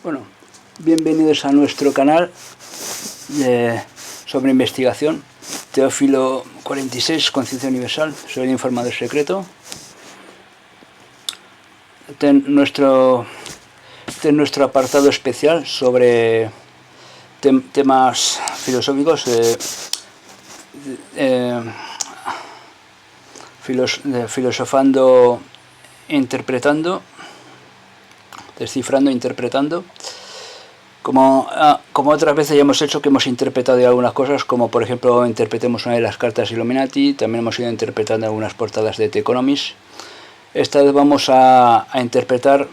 Bueno, bienvenidos a nuestro canal sobre investigación. Teófilo 46, Conciencia Universal. Soy el informador secreto. Este es nuestro apartado especial sobre temas filosóficos, filosofando, interpretando, descifrando, interpretando. Como otras veces ya hemos hecho, que hemos interpretado algunas cosas, como por ejemplo interpretemos una de las cartas Illuminati, también hemos ido interpretando algunas portadas de The Economist. Esta vez vamos a interpretar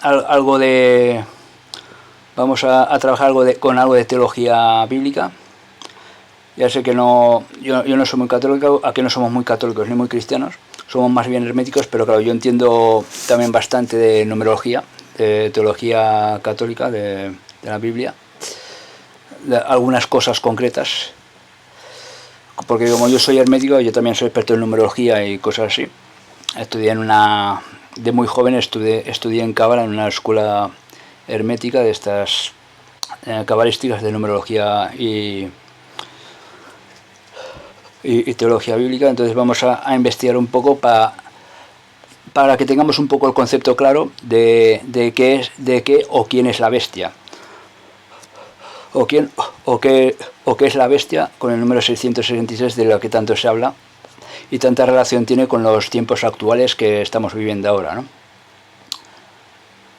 algo de... Vamos a trabajar con algo de teología bíblica. Ya sé que yo no soy muy católico, aquí no somos muy católicos ni muy cristianos, somos más bien herméticos, pero claro, yo entiendo también bastante de numerología, de teología católica, de la Biblia, de algunas cosas concretas, porque como yo soy hermético, yo también soy experto en numerología y cosas así. Estudié de muy joven estudié en Cábala, en una escuela hermética de estas cabalísticas de numerología y teología bíblica. Entonces vamos a investigar un poco para que tengamos un poco el concepto claro de qué o quién es la bestia, o qué es la bestia, con el número 666 de lo que tanto se habla y tanta relación tiene con los tiempos actuales que estamos viviendo ahora, ¿no?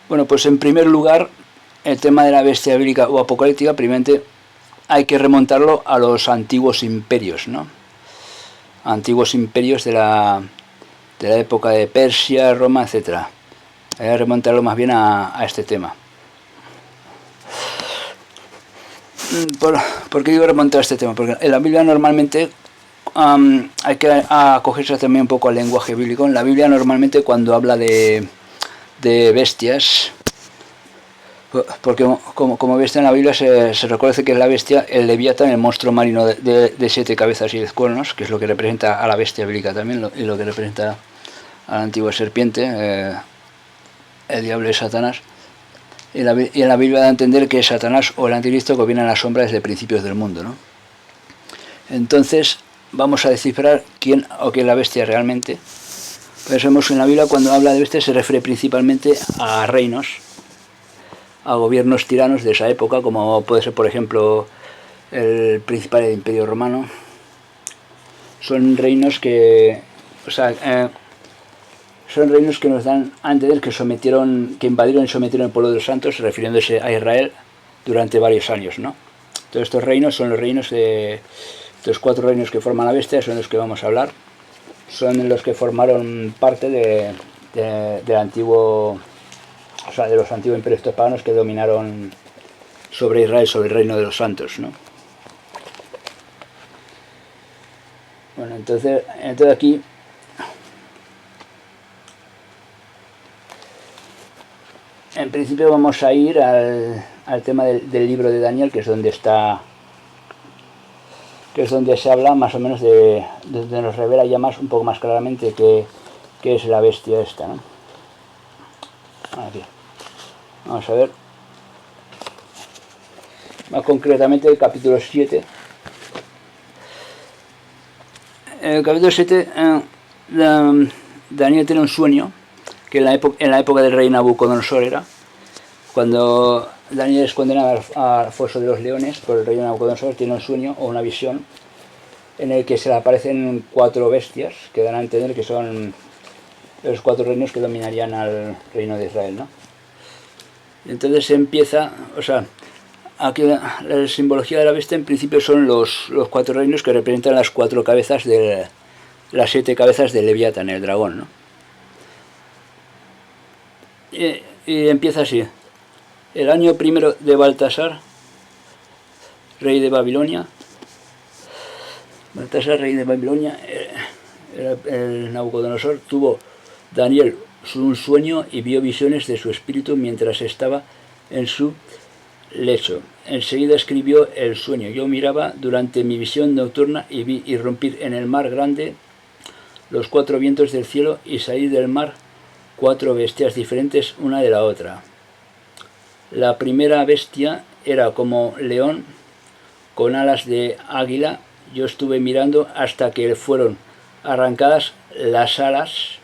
Bueno, pues en primer lugar, el tema de la bestia bíblica o apocalíptica, primeramente hay que remontarlo a los antiguos imperios, ¿no? Antiguos imperios de la época de Persia, Roma, etc. Hay que remontarlo más bien a este tema. ¿Por qué digo remontar a este tema? Porque en la Biblia normalmente hay que acogerse también un poco al lenguaje bíblico. En la Biblia normalmente cuando habla de bestias, porque como bestia en la Biblia se reconoce que es la bestia, el leviatán, el monstruo marino de 7 cabezas y 10 cuernos, que es lo que representa a la bestia bíblica también, y lo que representa a la antigua serpiente, el diablo es Satanás. Y en la Biblia da a entender que Satanás o el anticristo que viene a la sombra desde principios del mundo, ¿no? Entonces vamos a descifrar quién o qué es la bestia realmente. Pensemos que en la Biblia, cuando habla de bestia, se refiere principalmente a reinos, a gobiernos tiranos de esa época, como puede ser por ejemplo el Principado del Imperio Romano. Son reinos que, son reinos que nos dan a entender que invadieron y sometieron el pueblo de los santos, refiriéndose a Israel durante varios años, ¿no? Todos estos reinos son los reinos de los 4 reinos que forman la bestia, son los que vamos a hablar. Son los que formaron parte del antiguo, de los antiguos imperios paganos que dominaron sobre Israel, sobre el reino de los santos, ¿no? Bueno, entonces aquí en principio vamos a ir al tema del libro de Daniel, que es donde se habla más o menos donde nos revela ya un poco más claramente qué es la bestia esta, ¿no? Aquí. Vamos a ver. Más concretamente el capítulo 7. En el capítulo 7 Daniel tiene un sueño, que en la época del rey Nabucodonosor era, cuando Daniel es condenado al foso de los leones por el rey Nabucodonosor, tiene un sueño o una visión en el que se le aparecen 4 bestias que dan a entender que son los 4 reinos que dominarían al reino de Israel, ¿no? Y entonces se empieza, aquí la simbología de la bestia en principio son los 4 reinos que representan las 4 cabezas las 7 cabezas del Leviatán, el dragón, ¿no? Y empieza así: el año primero de Baltasar, rey de Babilonia. Baltasar, rey de Babilonia, el Nabucodonosor, tuvo Daniel un sueño y vio visiones de su espíritu mientras estaba en su lecho. Enseguida escribió el sueño. Yo miraba durante mi visión nocturna y vi irrumpir en el mar grande los 4 vientos del cielo y salir del mar 4 bestias diferentes una de la otra. La primera bestia era como león con alas de águila. Yo estuve mirando hasta que fueron arrancadas las alas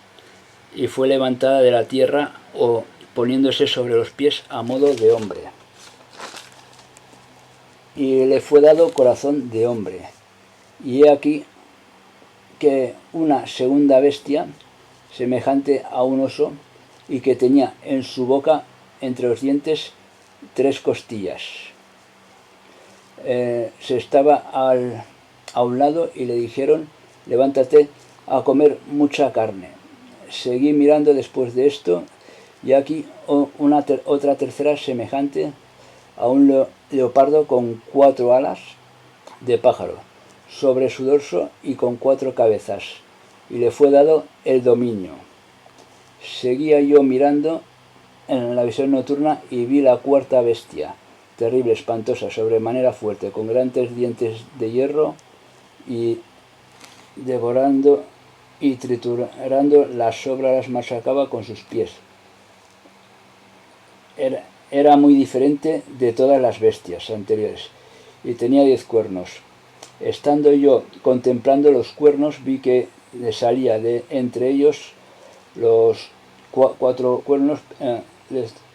y fue levantada de la tierra o poniéndose sobre los pies a modo de hombre. Y le fue dado corazón de hombre. Y he aquí que una segunda bestia, semejante a un oso, y que tenía en su boca entre los dientes 3 costillas. Se estaba a un lado y le dijeron: levántate a comer mucha carne. Seguí mirando después de esto, y aquí otra tercera semejante a un leopardo con 4 alas de pájaro sobre su dorso y con 4 cabezas, y le fue dado el dominio. Seguía yo mirando en la visión nocturna y vi la cuarta bestia, terrible, espantosa, sobremanera fuerte, con grandes dientes de hierro, y devorando y triturando las sobras las machacaba con sus pies. Era muy diferente de todas las bestias anteriores y tenía 10 cuernos. Estando yo contemplando los cuernos, vi que salía de entre ellos los 4 cuernos,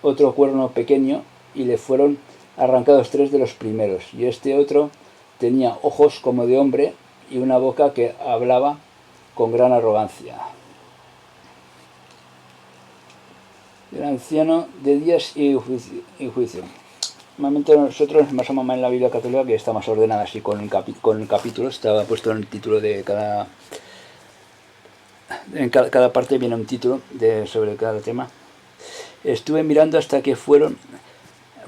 otro cuerno pequeño, y le fueron arrancados 3 de los primeros, y este otro tenía ojos como de hombre y una boca que hablaba con gran arrogancia. El anciano de días y juicio. Normalmente nosotros más o menos en la Biblia católica, que está más ordenada así con capítulos, estaba puesto en el título de cada... En cada parte viene un título sobre cada tema. Estuve mirando hasta que fueron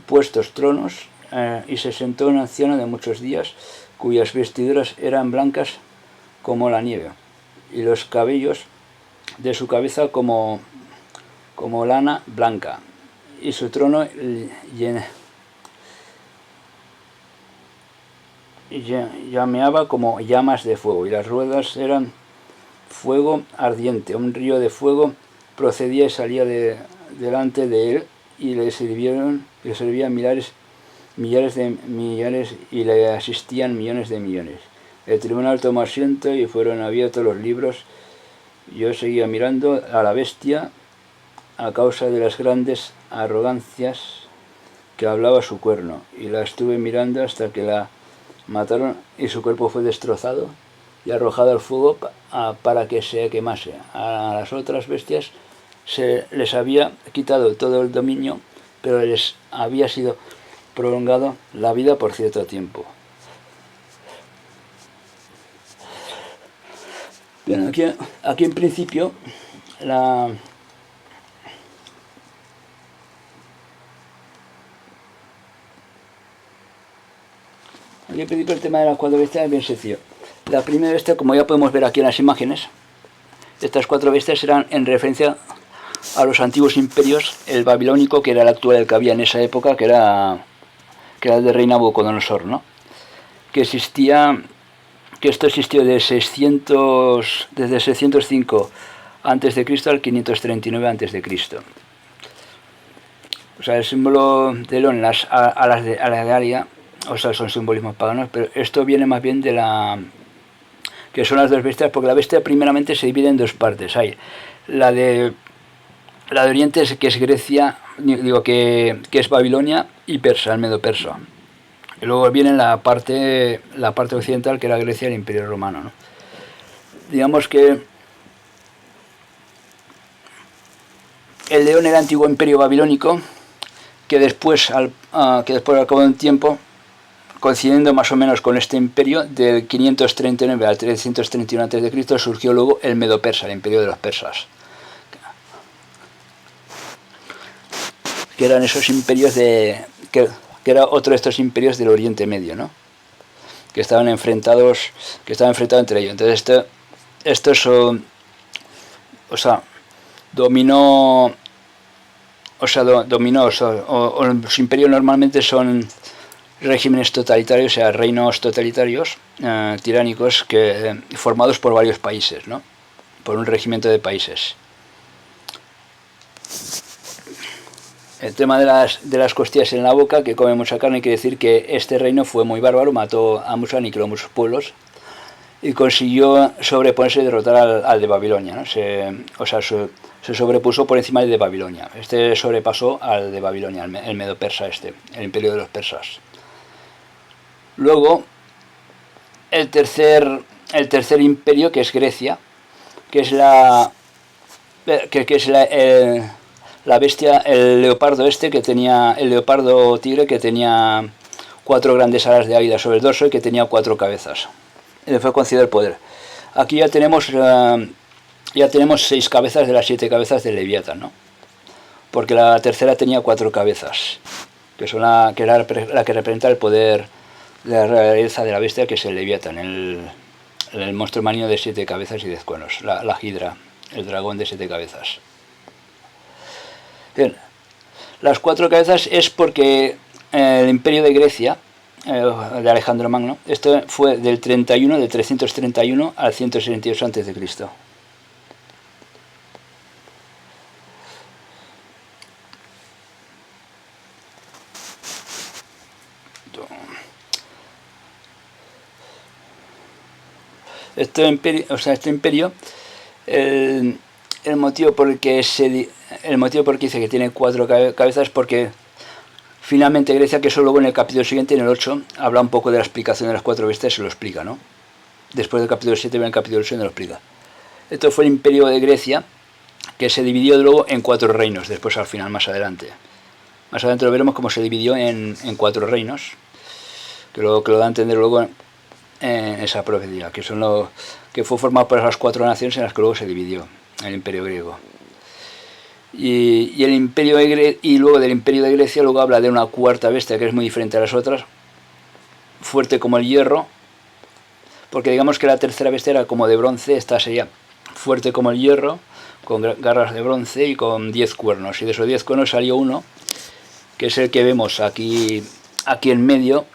puestos tronos, y se sentó un anciano de muchos días, cuyas vestiduras eran blancas como la nieve, y los cabellos de su cabeza como lana blanca, y su trono llameaba como llamas de fuego, y las ruedas eran fuego ardiente. Un río de fuego procedía y salía delante de él, y le servían millares y le asistían millones de millones. El tribunal tomó asiento y fueron abiertos los libros. Yo seguía mirando a la bestia a causa de las grandes arrogancias que hablaba su cuerno, y la estuve mirando hasta que la mataron y su cuerpo fue destrozado y arrojado al fuego para que se quemase. A las otras bestias se les había quitado todo el dominio, pero les había sido prolongado la vida por cierto tiempo. Bien, aquí en principio el tema de las 4 bestias es bien sencillo. La primera bestia, como ya podemos ver aquí en las imágenes, estas 4 bestias eran en referencia a los antiguos imperios, el babilónico, que era el actual, el que había en esa época, que era el de rey Nabucodonosor, ¿no? Que esto existió desde 605 a.C. al 539 a.C. O sea, el símbolo de león, las alas de águila, o sea, son simbolismos paganos, pero esto viene más bien de que son las 2 bestias, porque la bestia primeramente se divide en 2 partes. Hay la de Oriente, que es Grecia, que es Babilonia, y Persa, el Medo Persa. Y luego viene la parte occidental, que era Grecia y el Imperio Romano, ¿no? Digamos que el león era el antiguo imperio babilónico, que después, al cabo de un tiempo, coincidiendo más o menos con este imperio, del 539 al 331 a.C., surgió luego el Medo Persa, el imperio de los persas, que eran esos imperios que era otro de estos imperios del Oriente Medio, ¿no? Que estaban enfrentados entre ellos. Entonces esto dominó, los imperios normalmente son regímenes totalitarios, o sea, reinos totalitarios, tiránicos, formados por varios países, ¿no? por un regimiento de países. El tema de las costillas en la boca, que come mucha carne, quiere decir que este reino fue muy bárbaro, mató a muchos, aniquiló muchos pueblos y consiguió sobreponerse y derrotar al de Babilonia, ¿no? Se sobrepuso por encima del de Babilonia. Este sobrepasó al de Babilonia, el medo persa, el imperio de los persas. Luego, el tercer imperio, que es Grecia, que es la bestia, el leopardo el leopardo tigre que tenía 4 grandes alas de águila sobre el dorso y que tenía 4 cabezas. Le fue concedido el poder. Aquí ya tenemos 6 cabezas de las 7 cabezas del Leviatán, ¿no? Porque la tercera tenía 4 cabezas, que son la que representa el poder de la realeza de la bestia, que es el Leviatán, el monstruo marino de 7 cabezas y 10 cuernos, la Hidra, el dragón de 7 cabezas. Bien, las 4 cabezas es porque el imperio de Grecia, de Alejandro Magno, esto fue del 331 al 168 a.C. Este imperio, el motivo por el que dice que tiene 4 cabezas es porque finalmente Grecia, que eso luego en el capítulo siguiente, en el 8, habla un poco de la explicación de las 4 bestias, se lo explica, ¿no? Después del capítulo 7 viene el capítulo 8 y lo explica. Esto fue el imperio de Grecia, que se dividió luego en 4 reinos, después al final, más adelante. Más adelante lo veremos cómo se dividió en 4 reinos, que lo da a entender luego en esa profecía, que fue formado por esas 4 naciones en las que luego se dividió el imperio griego. Y luego del imperio de Grecia luego habla de una 4ª bestia que es muy diferente a las otras, fuerte como el hierro, porque digamos que la tercera bestia era como de bronce, esta sería fuerte como el hierro, con garras de bronce y con 10 cuernos, y de esos 10 cuernos salió uno, que es el que vemos aquí en medio,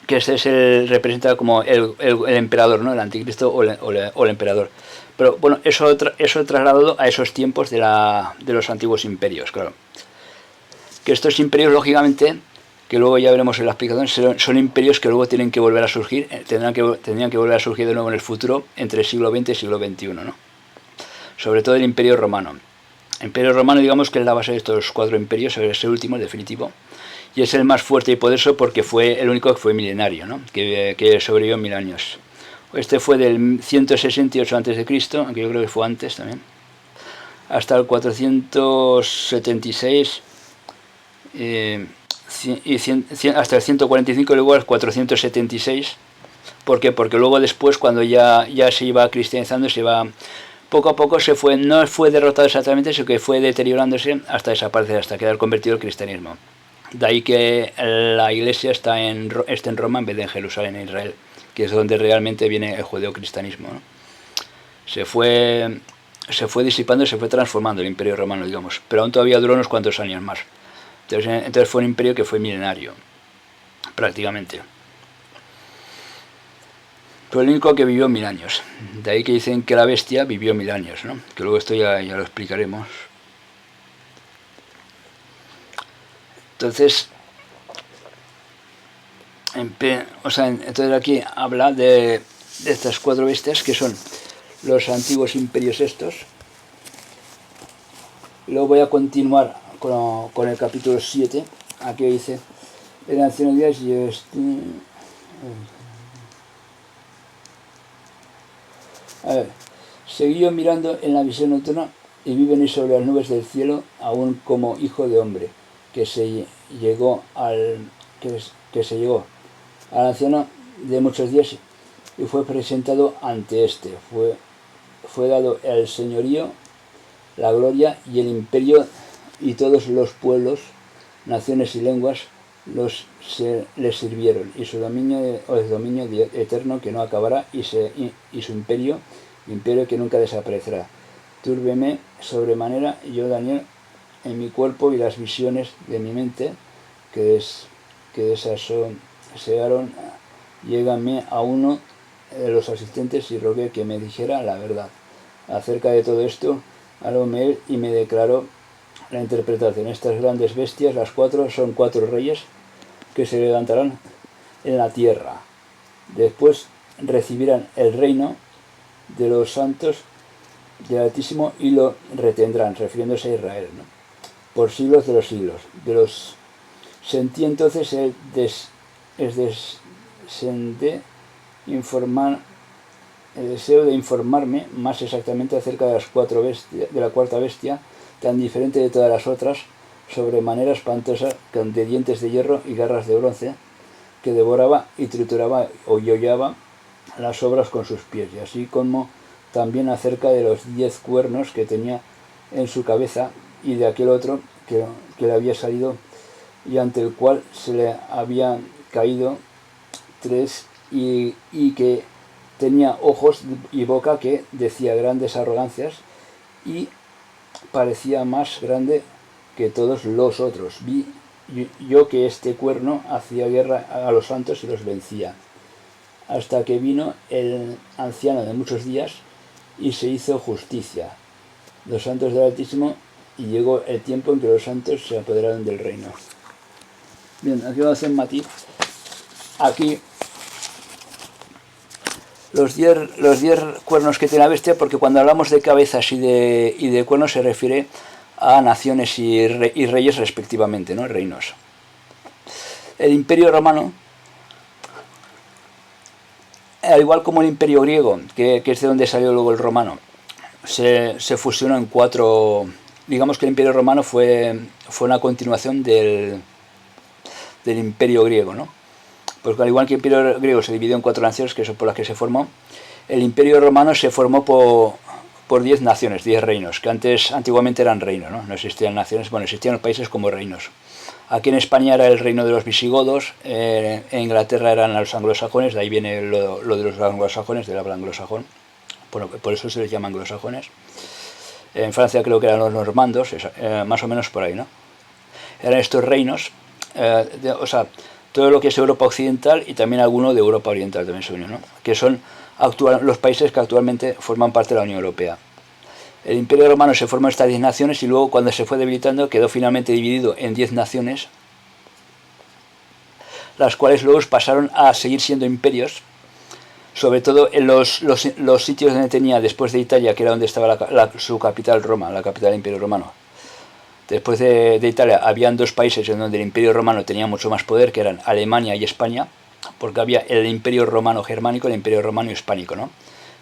que este es representa como el emperador, ¿no? El anticristo o el emperador. Pero bueno, eso trasladado a esos tiempos de los antiguos imperios, claro. Que estos imperios, lógicamente, que luego ya veremos en la explicación, son imperios que luego tienen que volver a surgir, tendrían que volver a surgir de nuevo en el futuro, entre el siglo XX y el siglo XXI, ¿no? Sobre todo el imperio romano. El imperio romano, digamos que es la base de estos 4 imperios, es el último, el definitivo. Y es el más fuerte y poderoso porque fue el único que fue milenario, ¿no? que sobrevivió 1000 años. Este fue del 168 a.C., aunque yo creo que fue antes también, hasta el 476 hasta el 145 y luego al 476. ¿Por qué? Porque luego después, cuando ya se iba cristianizando, poco a poco no fue derrotado exactamente, sino que fue deteriorándose hasta desaparecer, hasta quedar convertido al cristianismo. De ahí que la iglesia está en Roma en vez de en Jerusalén, en Israel, que es donde realmente viene el judeocristianismo, ¿no? Se fue disipando, se fue transformando el imperio romano, digamos, pero aún todavía duró unos cuantos años más. Entonces fue un imperio que fue milenario, prácticamente. Fue el único que vivió 1000 años. De ahí que dicen que la bestia vivió 1000 años, ¿no? Que luego esto ya lo explicaremos. Entonces, entonces aquí habla de estas 4 bestias que son los antiguos imperios estos. Luego voy a continuar con el capítulo 7. Aquí dice: en nacionalidades seguí yo mirando en la visión nocturna y vi venir sobre las nubes del cielo aún como hijo de hombre, que se llegó al anciano de muchos días y fue presentado ante este. Fue dado el señorío, la gloria y el imperio, y todos los pueblos, naciones y lenguas les sirvieron, y su dominio es dominio eterno que no acabará, y su imperio que nunca desaparecerá. Túrbeme sobremanera yo, Daniel, en mi cuerpo, y las visiones de mi mente que desearon lléganme a uno de los asistentes y rogué que me dijera la verdad. acerca de todo esto, hablóme él y me declaró la interpretación. Estas grandes bestias, las cuatro, son cuatro reyes que se levantarán en la tierra. Después recibirán el reino de los santos del Altísimo y lo retendrán, refiriéndose a Israel, ¿no? Por siglos de los siglos. Sentí entonces el deseo de informarme más exactamente acerca de la cuarta bestia, tan diferente de todas las otras, sobremanera espantosa, de dientes de hierro y garras de bronce, que devoraba y trituraba o hollaba las obras con sus pies, y así como también acerca de los 10 cuernos que tenía en su cabeza y de aquel otro que le había salido y ante el cual se le habían caído 3 y que tenía ojos y boca que decía grandes arrogancias y parecía más grande que todos los otros. Vi yo que este cuerno hacía guerra a los santos y los vencía, hasta que vino el anciano de muchos días y se hizo justicia, los santos del Altísimo, y llegó el tiempo en que los santos se apoderaron del reino. Bien, aquí vamos a hacer un matiz. Aquí los 10 cuernos que tiene la bestia, porque cuando hablamos de cabezas y de cuernos se refiere a naciones y reyes respectivamente, ¿no? Reinos. El Imperio Romano, al igual como el Imperio Griego, que es de donde salió luego el romano, se fusionó en 4. Digamos que el Imperio Romano fue una continuación del Imperio Griego, ¿no? Porque al igual que el Imperio Griego se dividió en 4 naciones, que son por las que se formó, el Imperio Romano se formó por 10 naciones, 10 reinos, que antiguamente eran reinos, ¿no? No existían naciones, bueno, existían los países como reinos. Aquí en España era el reino de los visigodos, en Inglaterra eran los anglosajones, de ahí viene lo de los anglosajones, del habla anglosajón, por eso se les llama anglosajones. En Francia creo que eran los normandos, más o menos por ahí, ¿no? Eran estos reinos, o sea, todo lo que es Europa Occidental y también alguno de Europa Oriental también se unió, ¿no? Que son los países que actualmente forman parte de la Unión Europea. El Imperio Romano se formó en estas 10 naciones y luego, cuando se fue debilitando, quedó finalmente dividido en 10 naciones, las cuales luego pasaron a seguir siendo imperios, sobre todo en los sitios donde tenía, después de Italia, que era donde estaba su capital, Roma, la capital del Imperio Romano. Después de Italia habían 2 países en donde el Imperio Romano tenía mucho más poder, que eran Alemania y España, porque había el Imperio Romano Germánico y el Imperio Romano Hispánico, ¿no?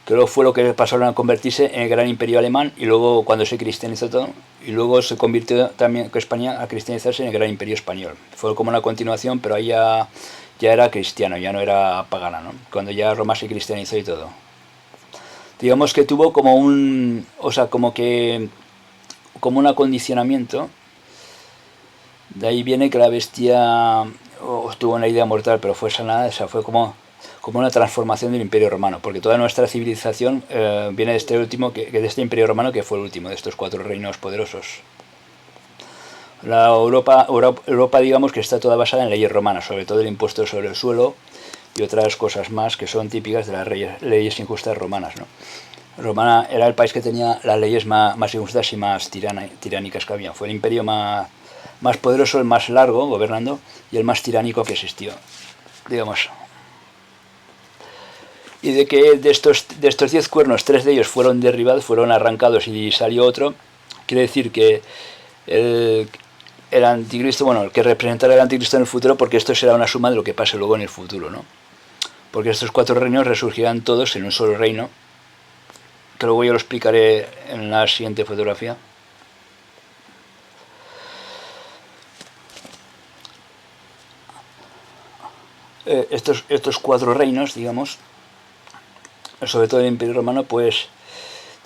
Que luego fue lo que pasaron a convertirse en el Gran Imperio Alemán, y luego cuando se cristianizó todo, y luego se convirtió también España a cristianizarse en el Gran Imperio Español. Fue como una continuación, pero ahí ya era cristiano, ya no era pagana, ¿no? Cuando ya Roma se cristianizó y todo. Digamos que tuvo como un acondicionamiento. De ahí viene que la bestia tuvo una idea mortal, pero fue sanada, o sea, fue como una transformación del Imperio Romano, porque toda nuestra civilización viene de este último, de este Imperio Romano, que fue el último de estos 4 reinos poderosos. La Europa, digamos que está toda basada en leyes romanas, sobre todo el impuesto sobre el suelo y otras cosas más que son típicas de las leyes injustas romanas, ¿no? Romana era el país que tenía las leyes más injustas y más tiránicas que había. Fue el imperio más poderoso, el más largo gobernando y el más tiránico que existió, digamos. Y de que de estos 10 cuernos, 3 de ellos fueron derribados, fueron arrancados y salió otro, quiere decir que el anticristo, bueno, el que representará el anticristo en el futuro, porque esto será una suma de lo que pase luego en el futuro, ¿no? Porque estos 4 reinos resurgirán todos en un solo reino, que luego yo lo explicaré en la siguiente fotografía. Estos 4 reinos, digamos, sobre todo el Imperio Romano, pues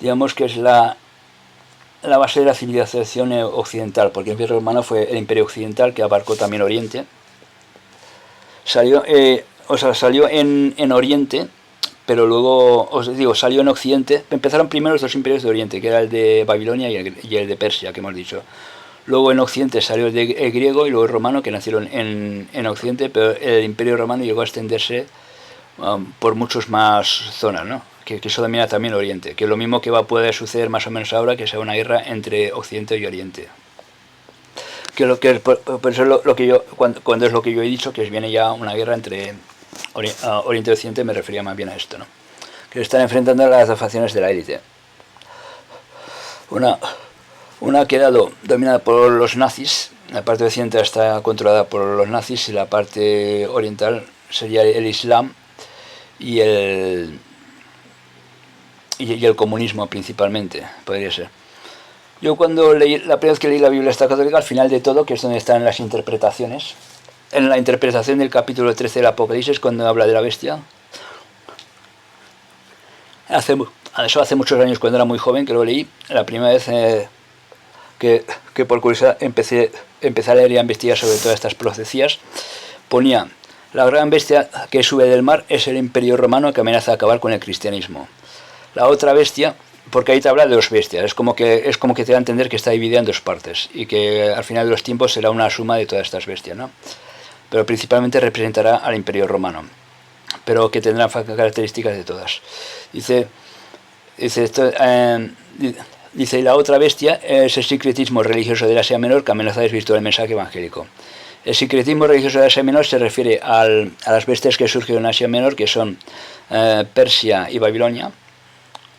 digamos que es la base de la civilización occidental, porque el Imperio Romano fue el Imperio Occidental, que abarcó también Oriente. Salió en Oriente, pero luego, salió en Occidente. Empezaron primero los 2 imperios de Oriente, que era el de Babilonia y el de Persia, que hemos dicho. Luego en Occidente salió el griego y luego el romano, que nacieron en Occidente, pero el Imperio Romano llegó a extenderse por muchas más zonas, ¿no? que eso domina también Oriente, que es lo mismo que puede suceder más o menos ahora, que sea una guerra entre Occidente y Oriente. Que lo que por eso lo que yo cuando es lo que yo he dicho, que viene ya una guerra entre Oriente y Occidente, me refería más bien a esto, ¿no? Que están enfrentando a las dos facciones de la élite. Una ha quedado dominada por los nazis, la parte occidental está controlada por los nazis y la parte oriental sería el Islam y el comunismo principalmente, podría ser. Yo cuando leí, la primera vez que leí la Biblia católica, al final de todo, que es donde están las interpretaciones, en la interpretación del capítulo 13 del Apocalipsis, cuando habla de la bestia, eso hace muchos años, cuando era muy joven, que lo leí, la primera vez que por curiosidad empecé a leer y a investigar sobre todas estas profecías, ponía: la gran bestia que sube del mar es el Imperio Romano, que amenaza acabar con el cristianismo. La otra bestia, porque ahí te habla de dos bestias, es como que te da a entender que está dividida en dos partes y que al final de los tiempos será una suma de todas estas bestias, ¿no? Pero principalmente representará al Imperio Romano, pero que tendrá características de todas. Dice y la otra bestia es el sincretismo religioso del Asia Menor, que amenaza desvirtuar el mensaje evangélico. El sincretismo religioso de Asia Menor se refiere a las bestias que surgieron en Asia Menor, que son Persia y Babilonia,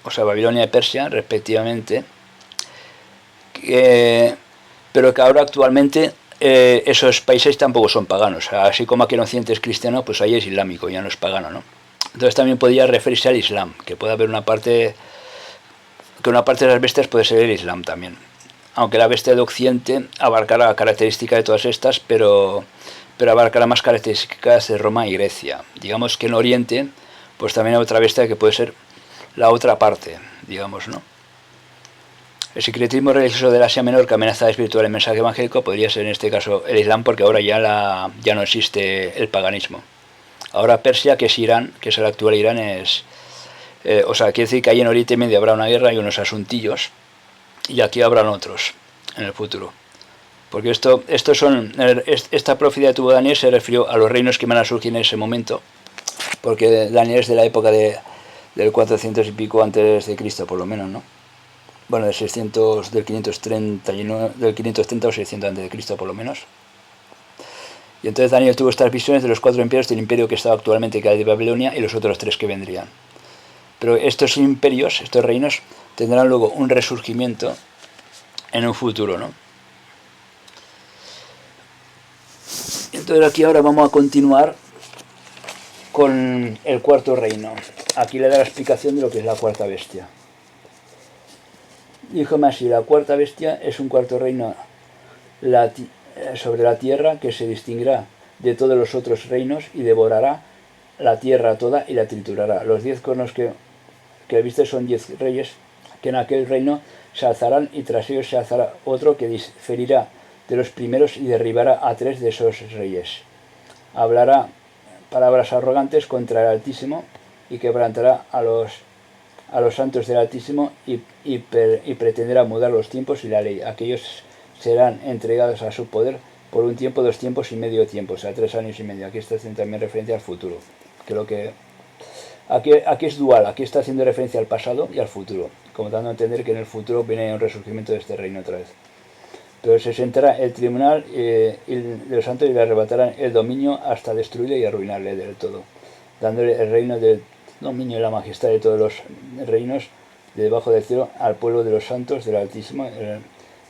o sea, Babilonia y Persia, respectivamente, pero que ahora actualmente esos países tampoco son paganos. Así como aquí en Occidente es cristiano, pues ahí es islámico, ya no es pagano, ¿no? Entonces también podría referirse al Islam, que puede haber una parte de las bestias puede ser el Islam también. Aunque la bestia de Occidente abarcará características de todas estas, pero abarcará más características de Roma y Grecia. Digamos que en Oriente, pues también hay otra bestia que puede ser la otra parte, digamos, ¿no? El secretismo religioso del Asia Menor, que amenaza desvirtuar el mensaje evangélico, podría ser en este caso el Islam, porque ahora ya no existe el paganismo. Ahora Persia, que es Irán, que es el actual Irán, o sea, quiere decir que ahí en Oriente Medio habrá una guerra y unos asuntillos, y aquí habrán otros en el futuro. Porque esta profecía de tuvo Daniel se refirió a los reinos que van a surgir en ese momento, porque Daniel es de la época del 400 y pico antes de Cristo, por lo menos, ¿no? Bueno, del 530 o 600 antes de Cristo, por lo menos. Y entonces Daniel tuvo estas visiones de los 4 imperios, del imperio que estaba actualmente, que era de Babilonia, y los otros 3 que vendrían. Pero estos imperios, estos reinos, tendrán luego un resurgimiento en un futuro, ¿no? Entonces aquí ahora vamos a continuar con el cuarto reino. Aquí le da la explicación de lo que es la cuarta bestia. Díjome así: la cuarta bestia es un cuarto reino sobre la tierra, que se distinguirá de todos los otros reinos y devorará la tierra toda y la triturará. Los 10 cornos que viste son 10 reyes que en aquel reino se alzarán, y tras ellos se alzará otro que diferirá de los primeros y derribará a 3 de esos reyes. Hablará palabras arrogantes contra el Altísimo y quebrantará a los santos del Altísimo y pretenderá mudar los tiempos y la ley. Aquellos serán entregados a su poder por un tiempo, 2 tiempos y medio tiempo, o sea, 3 años y medio. Aquí está haciendo también referencia al futuro, que lo que aquí es dual. Aquí está haciendo referencia al pasado y al futuro, como dando a entender que en el futuro viene un resurgimiento de este reino otra vez. Pero se sentará el tribunal de los santos y le arrebatarán el dominio hasta destruirle y arruinarle del todo, dándole el reino del dominio y la majestad de todos los reinos de debajo del cielo al pueblo de los santos del Altísimo,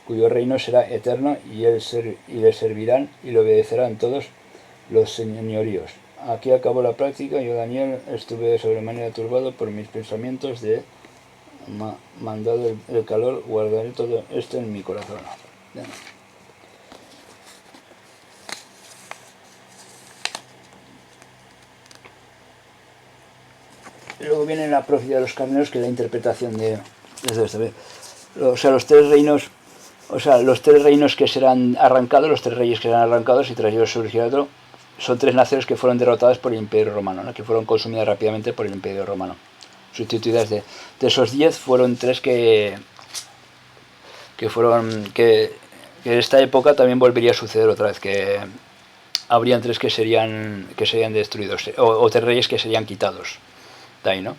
cuyo reino será eterno, y le servirán y le obedecerán todos los señoríos. Aquí acabó la práctica. Yo, Daniel, estuve de sobremanera turbado por mis pensamientos de mandado el calor, guardaré todo esto en mi corazón. Bien. Luego viene la profecía de los carneros, que es la interpretación de esto. O sea, los 3 reinos, que serán arrancados, los 3 reyes que serán arrancados y tras ellos surgirá otro, son 3 naciones que fueron derrotadas por el Imperio Romano, ¿no? Que fueron consumidas rápidamente por el Imperio Romano. Sustituidas de esos 10 fueron 3 que en esta época también volvería a suceder otra vez, que habrían 3 que serían destruidos, o 3 reyes que serían quitados de ahí, ¿no?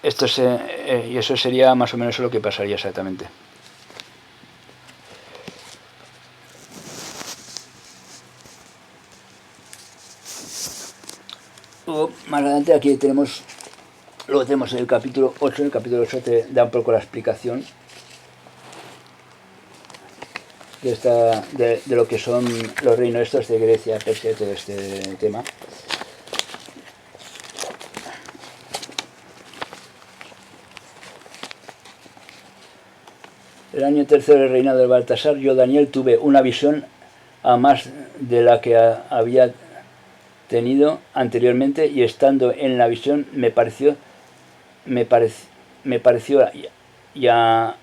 y eso sería más o menos lo que pasaría exactamente. Luego, más adelante aquí luego tenemos el capítulo 8, en el capítulo 8 te da un poco la explicación de lo que son los reinos estos de Grecia, Persia y todo este tema. El año tercero del reinado de Baltasar, yo, Daniel, tuve una visión a más de la que había tenido anteriormente, y estando en la visión me pareció ya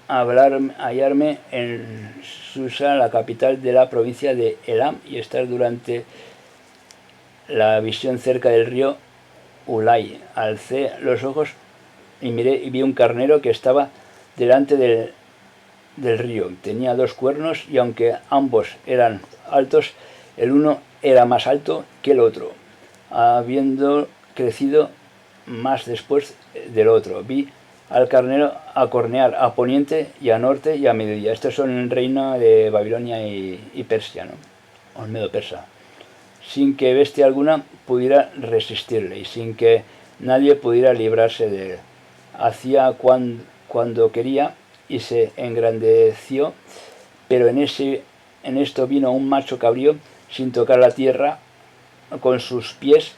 hallarme en Susa, la capital de la provincia de Elam, y estar durante la visión cerca del río Ulai. Alcé los ojos y miré y vi un carnero que estaba delante del río. Tenía 2 cuernos, y aunque ambos eran altos, el uno era más alto que el otro, habiendo crecido más después del otro. Vi al carnero acornear a poniente y a norte y a mediodía. Estos son el reino de Babilonia y Persia, ¿no? O el medo persa. Sin que bestia alguna pudiera resistirle y sin que nadie pudiera librarse de él. Hacía cuando quería y se engrandeció, pero en esto vino un macho cabrío sin tocar la tierra con sus pies.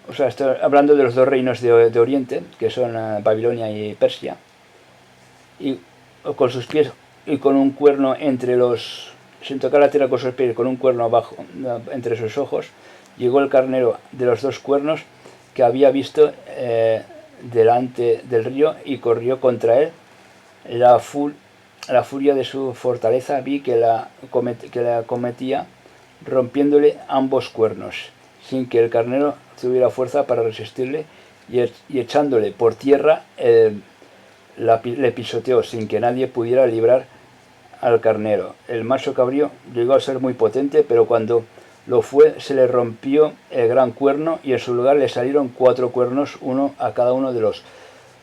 O sea, estoy hablando de los 2 reinos de Oriente, que son Babilonia y Persia, y con sus pies y con un cuerno sin tocar la tierra con sus pies, con un cuerno abajo entre sus ojos. Llegó el carnero de los 2 cuernos que había visto delante del río, y corrió contra él. La furia de su fortaleza vi que la cometía, rompiéndole ambos cuernos, sin que el carnero tuviera fuerza para resistirle, y echándole por tierra le pisoteó sin que nadie pudiera librar al carnero. El macho cabrío llegó a ser muy potente, pero cuando lo fue se le rompió el gran cuerno, y en su lugar le salieron 4 cuernos, uno a cada uno de los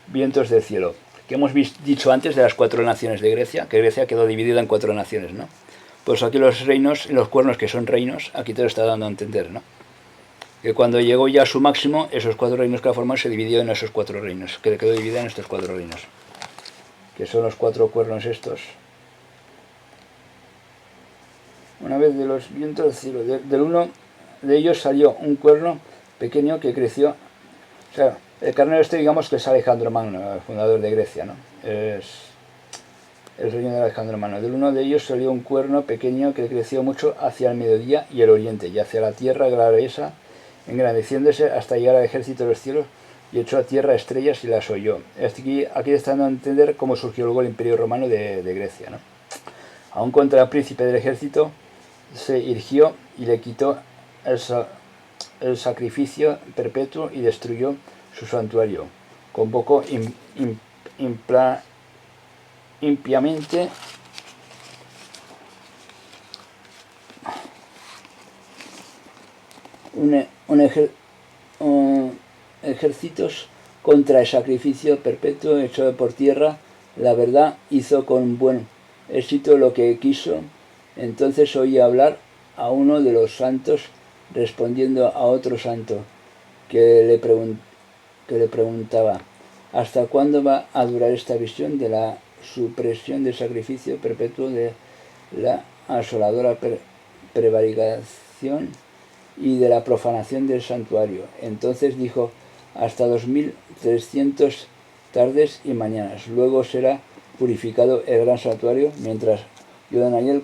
vientos del cielo. Que hemos dicho antes de las 4 naciones de Grecia, que Grecia quedó dividida en 4 naciones, ¿no? Pues aquí los reinos, los cuernos que son reinos, aquí te lo está dando a entender, ¿no? Que cuando llegó ya a su máximo, esos 4 reinos que ha formado se dividió en esos 4 reinos, que quedó dividida en estos 4 reinos, que son los 4 cuernos estos. Una vez de los vientos del cielo, del uno de ellos salió un cuerno pequeño que creció. O sea, el carnero este, digamos que es Alejandro Magno, el fundador de Grecia, ¿no? Es el reino de Alejandro Magno. Del uno de ellos salió un cuerno pequeño que creció mucho hacia el mediodía y el oriente, y hacia la tierra gloriosa, engrandeciéndose hasta llegar al ejército de los cielos, y echó a tierra estrellas y las holló. Aquí está dando a entender cómo surgió luego el imperio romano de Grecia, ¿no? Aún contra el príncipe del ejército se irgió y le quitó el sacrificio perpetuo y destruyó su santuario. Convocó impiamente ejércitos contra el sacrificio perpetuo hecho por tierra. La verdad hizo con buen éxito lo que quiso. Entonces oí hablar a uno de los santos respondiendo a otro santo que le preguntaba: ¿hasta cuándo va a durar esta visión de la supresión del sacrificio perpetuo, de la asoladora prevaricación y de la profanación del santuario? Entonces dijo: hasta 2300 tardes y mañanas. Luego será purificado el gran santuario. Mientras yo, Daniel,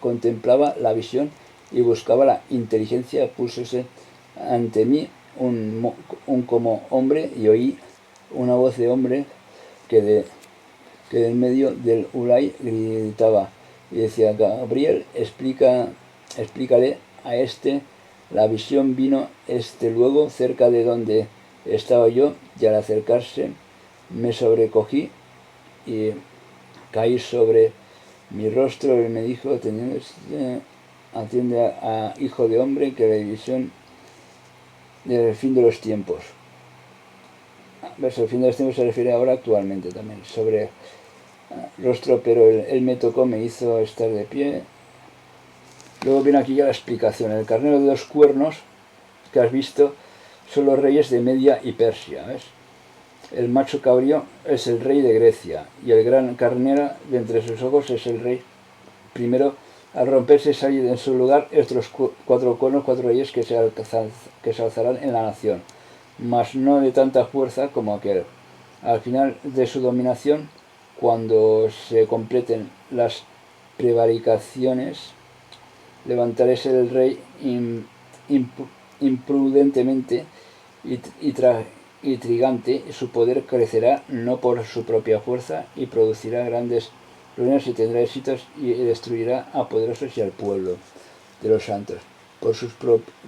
contemplaba la visión y buscaba la inteligencia, púsose ante mí un como hombre, y oí una voz de hombre que en medio del Ulai gritaba y decía: Gabriel, explícale a este la visión. Vino luego cerca de donde estaba yo, y al acercarse me sobrecogí y caí sobre mi rostro. Y me dijo: atiende a hijo de hombre, que la visión del fin de los tiempos. ves, el fin de los tiempos se refiere ahora actualmente también, sobre rostro, pero él me tocó, me hizo estar de pie. Luego viene aquí ya la explicación. El carnero de 2 cuernos que has visto son los reyes de Media y Persia, ¿ves? El macho cabrío es el rey de Grecia, y el gran carnero de entre sus ojos es el rey primero. Al romperse salir en su lugar estos 4 cuernos, 4 reyes que se alzarán en la nación, mas no de tanta fuerza como aquel. Al final de su dominación, cuando se completen las prevaricaciones, levantarése el rey imprudentemente y trigante, su poder crecerá no por su propia fuerza y producirá grandes ruinas y tendrá éxitos y destruirá a poderosos y al pueblo de los santos por sus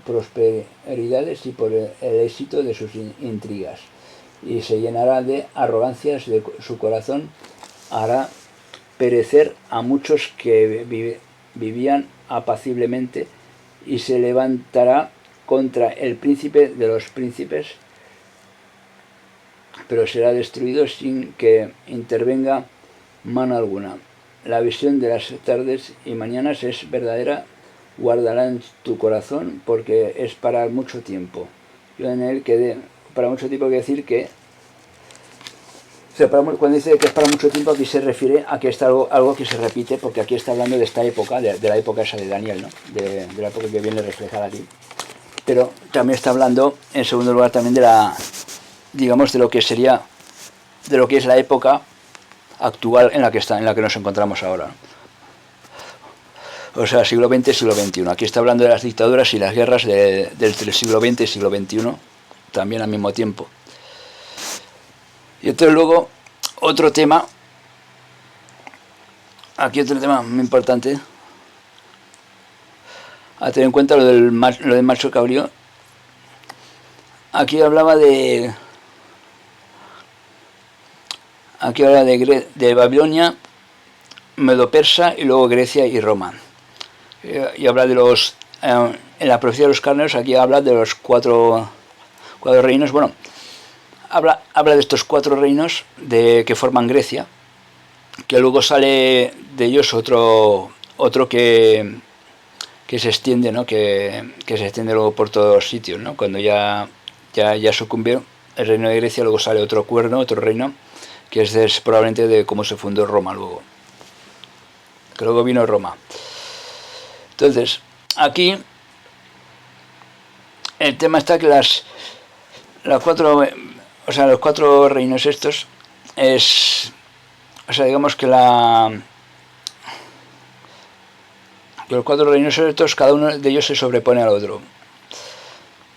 prosperidades y por el éxito de sus intrigas, y se llenará de arrogancias de su corazón, hará perecer a muchos que vivían apaciblemente, y se levantará contra el príncipe de los príncipes, pero será destruido sin que intervenga mano alguna. La visión de las tardes y mañanas es verdadera, guárdala en tu corazón, porque es para mucho tiempo. Yo en él quedé, para mucho tiempo, quiere decir que, o sea, cuando dice que es para mucho tiempo, aquí se refiere a que está algo que se repite, porque aquí está hablando de esta época, de la época esa de Daniel, ¿no? De la época que viene reflejada aquí. Pero también está hablando, en segundo lugar, también de la, digamos, de lo que sería, de lo que es la época actual en la que nos encontramos ahora. O sea, siglo XX, siglo XXI. Aquí está hablando de las dictaduras y las guerras del siglo XX y siglo XXI, también al mismo tiempo. Y entonces luego, otro tema, aquí otro tema muy importante, a tener en cuenta lo del macho cabrío. Aquí hablaba de Babilonia, Medo-Persa y luego Grecia y Roma. Y habla de los, en la profecía de los carneros, aquí habla de los cuatro reinos. Bueno, habla de estos 4 reinos que forman Grecia, que luego sale de ellos otro que se extiende, ¿no? que se extiende luego por todos los sitios, ¿no? Cuando ya sucumbió el reino de Grecia, luego sale otro reino, que es probablemente de cómo se fundó Roma luego, que luego vino Roma. Entonces, aquí el tema está que los 4 reinos estos es, o sea, digamos que los 4 reinos estos, cada uno de ellos se sobrepone al otro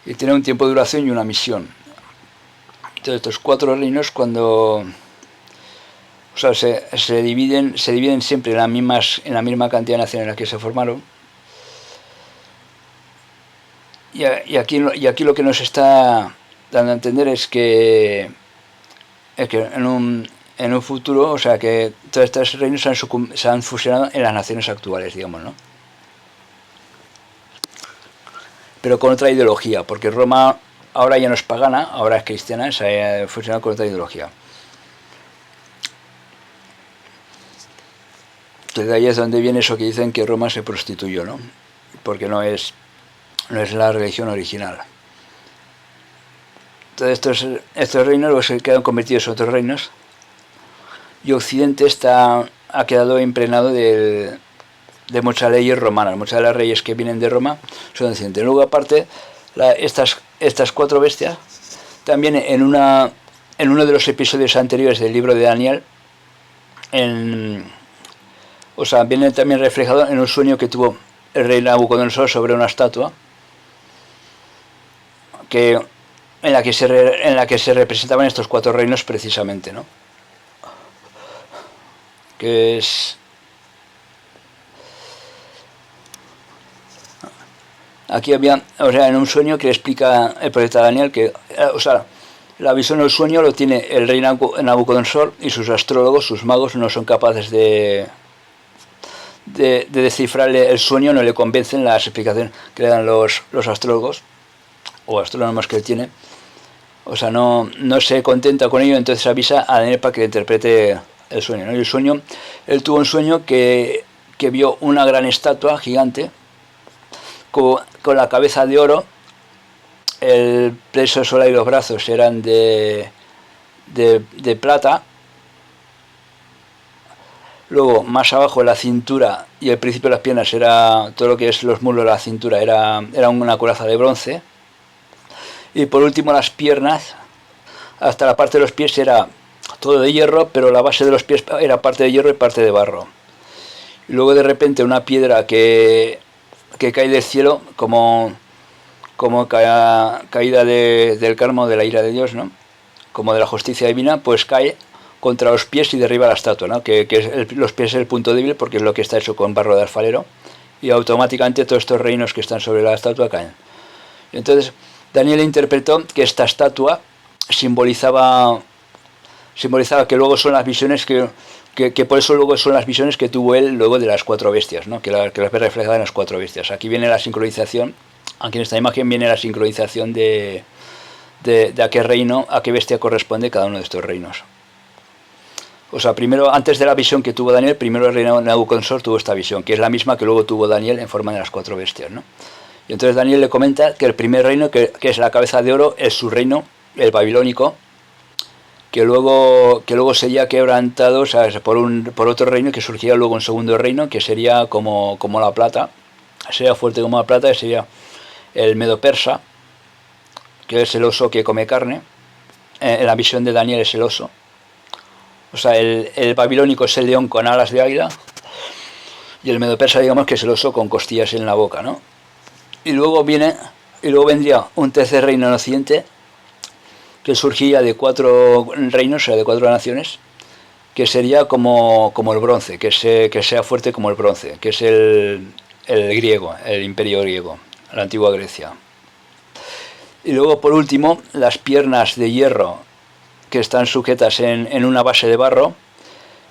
y tiene un tiempo de duración y una misión. Entonces, estos 4 reinos, cuando, o sea, se dividen siempre en la misma cantidad de naciones en las que se formaron. Y aquí lo que nos está dando a entender es que en un futuro, o sea, que todos estos reinos se han fusionado en las naciones actuales, digamos, ¿no? Pero con otra ideología, porque Roma ahora ya no es pagana, ahora es cristiana, se ha fusionado con otra ideología. Entonces de ahí es donde viene eso que dicen que Roma se prostituyó, ¿no? Porque no es la religión original. Entonces estos reinos luego se quedan convertidos en otros reinos, y Occidente ha quedado impregnado de muchas leyes romanas. Muchas de las leyes que vienen de Roma son de Occidente. Luego, aparte, estas 4 bestias, también en uno de los episodios anteriores del libro de Daniel, o sea, viene también reflejado en un sueño que tuvo el rey Nabucodonosor sobre una estatua, en la que se representaban estos 4 reinos precisamente, ¿no? Que es, aquí había, o sea, en un sueño que explica el profeta Daniel que, o sea, la visión del sueño lo tiene el rey Nabucodonosor, y sus astrólogos, sus magos, no son capaces de descifrarle el sueño, no le convencen las explicaciones que le dan los astrólogos o astrónomos que él tiene. O sea, no se contenta con ello, entonces avisa a Daniel para que interprete el sueño, ¿no? Y el sueño, él tuvo un sueño que vio una gran estatua gigante con la cabeza de oro, el plexo solar y los brazos eran de plata. Luego, más abajo, la cintura y el principio de las piernas, era todo lo que es los muslos de la cintura, era una coraza de bronce. Y por último, las piernas, hasta la parte de los pies era todo de hierro, pero la base de los pies era parte de hierro y parte de barro. Y luego, de repente, una piedra que cae del cielo, como caída del karma, de la ira de Dios, ¿no? Como de la justicia divina, pues cae contra los pies y derriba la estatua, ¿no? Los pies es el punto débil porque es lo que está hecho con barro de alfarero, y automáticamente todos estos reinos que están sobre la estatua caen. Entonces Daniel interpretó que esta estatua simbolizaba que luego son las visiones que por eso luego son las visiones que tuvo él luego de las 4 bestias, ¿no? que las ve reflejadas en las 4 bestias. Aquí viene la sincronización, aquí en esta imagen viene la sincronización de a qué reino, a qué bestia corresponde cada uno de estos reinos. O sea, primero, antes de la visión que tuvo Daniel, primero el reino de Nabucodonosor tuvo esta visión, que es la misma que luego tuvo Daniel en forma de las 4 bestias, ¿no? Y entonces Daniel le comenta que el primer reino, que es la cabeza de oro, es su reino, el babilónico, que luego sería quebrantado, o sea, por otro reino, que surgiría luego un segundo reino, que sería como la plata, sería fuerte como la plata, que sería el medo-persa, que es el oso que come carne. En la visión de Daniel es el oso. O sea, el babilónico es el león con alas de águila, y el medo-persa, digamos, que es el oso con costillas en la boca, ¿no? Y luego vendría un tercer reino en Occidente, que surgiría de 4 reinos, o sea, de 4 naciones, que sería como el bronce, que sea fuerte como el bronce, que es el griego, el imperio griego, la antigua Grecia. Y luego, por último, las piernas de hierro, que están sujetas en una base de barro,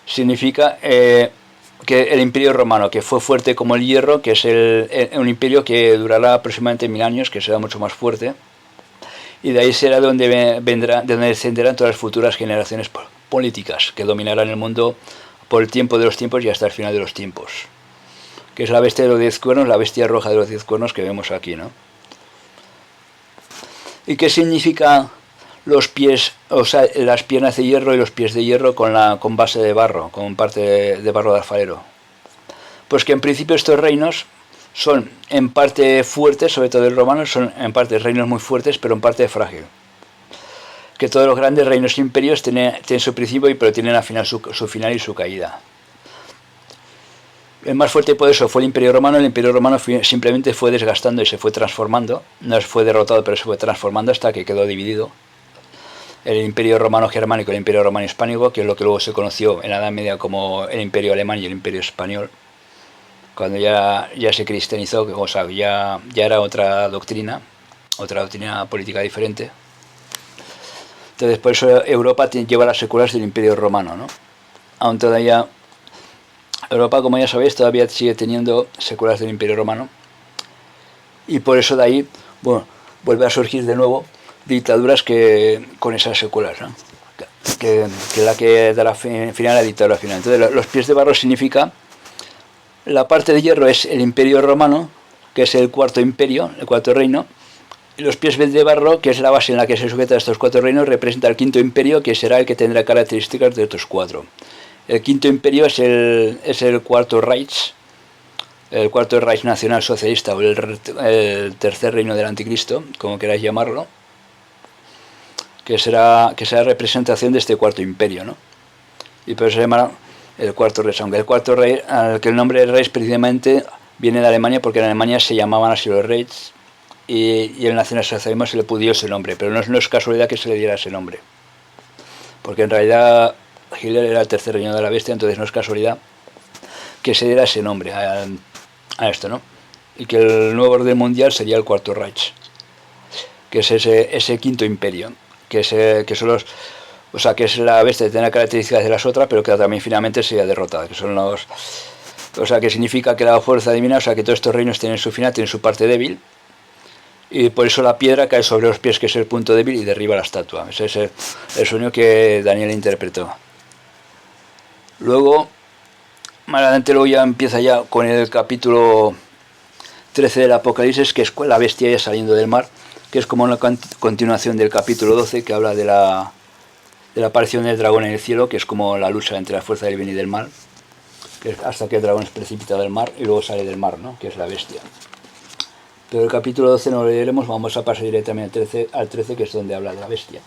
significa que el imperio romano, que fue fuerte como el hierro, que es un imperio que durará aproximadamente 1000 años, que será mucho más fuerte, y de ahí será de donde descenderán todas las futuras generaciones políticas que dominarán el mundo por el tiempo de los tiempos y hasta el final de los tiempos, que es la bestia de los 10 cuernos, la bestia roja de los 10 cuernos que vemos aquí, ¿no? ¿Y qué significa los pies, o sea, las piernas de hierro y los pies de hierro con base de barro, con parte de barro de alfarero? Pues que en principio estos reinos son en parte fuertes, sobre todo el romano, son en parte reinos muy fuertes, pero en parte frágil. Que todos los grandes reinos e imperios tienen su principio, pero tienen al final su final y su caída. El más fuerte y poderoso fue el Imperio Romano. El Imperio Romano simplemente fue desgastando y se fue transformando. No fue derrotado, pero se fue transformando hasta que quedó dividido. El Imperio Romano Germánico y el Imperio Romano Hispánico, que es lo que luego se conoció en la Edad Media como el Imperio Alemán y el Imperio Español. Cuando ya se cristianizó, o sea, ya era otra doctrina política diferente. Entonces, por eso Europa lleva las secuelas del Imperio Romano, ¿no? Aún todavía Europa, como ya sabéis, todavía sigue teniendo secuelas del Imperio Romano, y por eso de ahí, bueno, vuelve a surgir de nuevo dictaduras con esas secuelas, ¿no? que la que dará final a la dictadura final. Entonces, los pies de barro significa, la parte de hierro es el Imperio Romano, que es el 4º imperio, el 4º reino, y los pies de barro, que es la base en la que se sujetan estos 4 reinos, representa el 5º imperio, que será el que tendrá características de otros 4. El 5º imperio es el 4º Reich, el 4º Reich nacional socialista, o el tercer reino del anticristo, como queráis llamarlo, que será representación de este 4º imperio, ¿no? Y por eso se llama el 4º Reich, aunque el 4º Reich, al que el nombre de Reich precisamente viene de Alemania, porque en Alemania se llamaban así los Reichs, y el nacionalsocialismo se le pudió ese nombre, pero no es casualidad que se le diera ese nombre, porque en realidad Hitler era el tercer reino de la bestia, entonces no es casualidad que se diera ese nombre a esto, ¿no? Y que el nuevo orden mundial sería el 4º Reich, que es ese 5º imperio, que son los, o sea, que es la bestia que tiene características de las otras, pero que también finalmente sería derrotada, que son los, o sea, que significa que la fuerza divina, o sea, que todos estos reinos tienen su final, tienen su parte débil, y por eso la piedra cae sobre los pies, que es el punto débil, y derriba la estatua. Ese es el sueño que Daniel interpretó. Luego, más adelante, luego ya empieza ya con el capítulo 13 del Apocalipsis, que es la bestia ya saliendo del mar, que es como una continuación del capítulo 12, que habla de la aparición del dragón en el cielo, que es como la lucha entre la fuerza del bien y del mal, que es hasta que el dragón es precipitado del mar y luego sale del mar, ¿no? Que es la bestia. Pero el capítulo 12 no lo leeremos, vamos a pasar directamente al 13, que es donde habla de la bestia.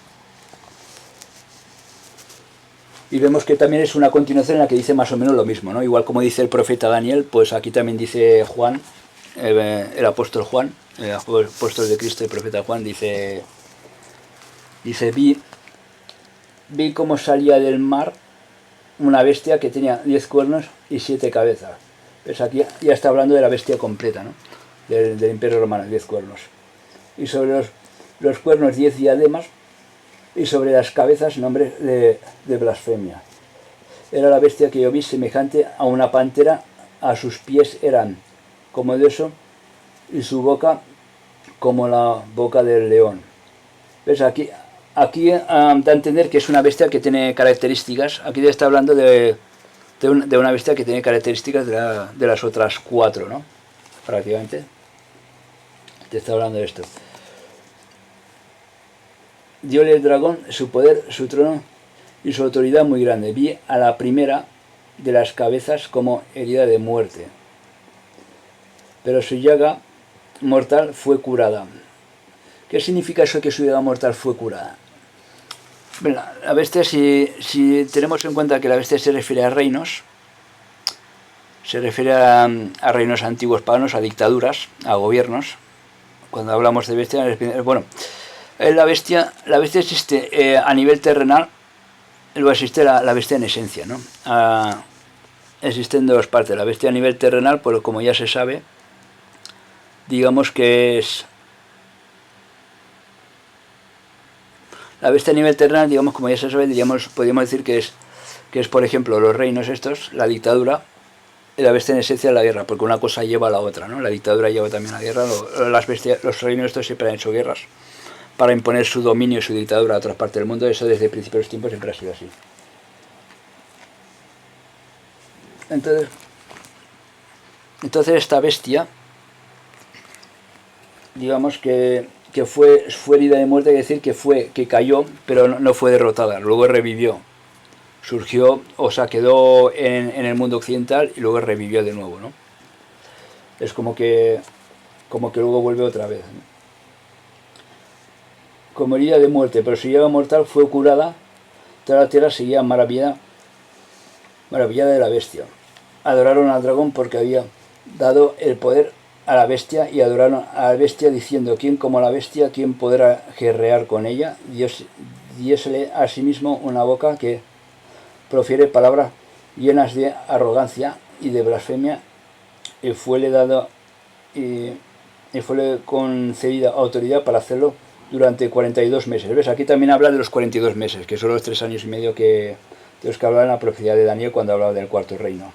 Y vemos que también es una continuación en la que dice más o menos lo mismo, ¿no? Igual como dice el profeta Daniel, pues aquí también dice Juan, el apóstol Juan, el apóstol de Cristo, el profeta Juan, dice vi cómo salía del mar una bestia que tenía 10 cuernos y 7 cabezas. Pues aquí ya está hablando de la bestia completa, ¿no? Del Imperio Romano, 10 cuernos. Y sobre los cuernos 10 diademas, y sobre las cabezas nombres de blasfemia. Era la bestia que yo vi semejante a una pantera, a sus pies eran como de oso y su boca como la boca del león. ¿Ves? Aquí da a entender que es una bestia que tiene características. Aquí está hablando de una bestia que tiene características de las otras 4, ¿no? Prácticamente. Te está hablando de esto. Diole el dragón su poder, su trono y su autoridad muy grande. Vi a la primera de las cabezas como herida de muerte, pero su llaga mortal fue curada. ¿Qué significa eso, que su llaga mortal fue curada? Bueno, la bestia, si tenemos en cuenta que la bestia se refiere a reinos, se refiere a reinos antiguos paganos, a dictaduras, a gobiernos. Cuando hablamos de bestia, bueno, la bestia existe a nivel terrenal, luego existe la bestia en esencia, ¿no? Existen dos partes. La bestia a nivel terrenal, pues como ya se sabe, digamos que es... La bestia a nivel terrenal, digamos, como ya se sabe, podríamos decir que es, por ejemplo, los reinos estos, la dictadura, y la bestia en esencia es la guerra, porque una cosa lleva a la otra, ¿no? La dictadura lleva también a la guerra, los reinos estos siempre han hecho guerras para imponer su dominio y su dictadura a otras partes del mundo. Eso desde el principio de los tiempos siempre ha sido así. Entonces esta bestia, digamos que fue herida de muerte, es decir, que cayó, pero no fue derrotada, luego revivió. Surgió, o sea, quedó en el mundo occidental y luego revivió de nuevo, ¿no? Es como que luego vuelve otra vez, ¿no? Como herida de muerte, pero su llaga mortal fue curada. Toda la tierra seguía maravillada de la bestia. Adoraron al dragón porque había dado el poder a la bestia, y adoraron a la bestia diciendo: ¿quién como la bestia? ¿Quién podrá guerrear con ella? Diésele a sí mismo una boca que profiere palabras llenas de arrogancia y de blasfemia, y fuele concedida autoridad para hacerlo durante 42 meses. ¿Ves? Aquí también habla de los 42 meses, que son los 3 años y medio de los que hablaba en la profecía de Daniel cuando hablaba del cuarto reino.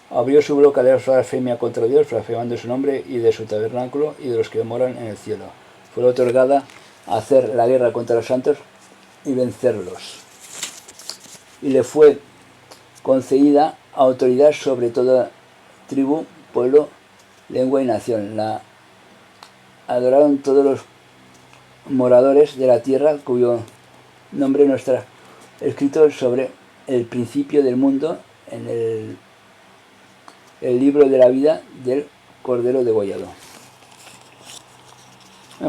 Abrió su boca de blasfemia contra Dios, blasfemando su nombre y de su tabernáculo y de los que moran en el cielo. Fue otorgada a hacer la guerra contra los santos y vencerlos. Y le fue concedida autoridad sobre toda tribu, pueblo, lengua y nación. La adoraron todos los moradores de la tierra, cuyo nombre no está escrito sobre el principio del mundo en el libro de la vida del Cordero degollado.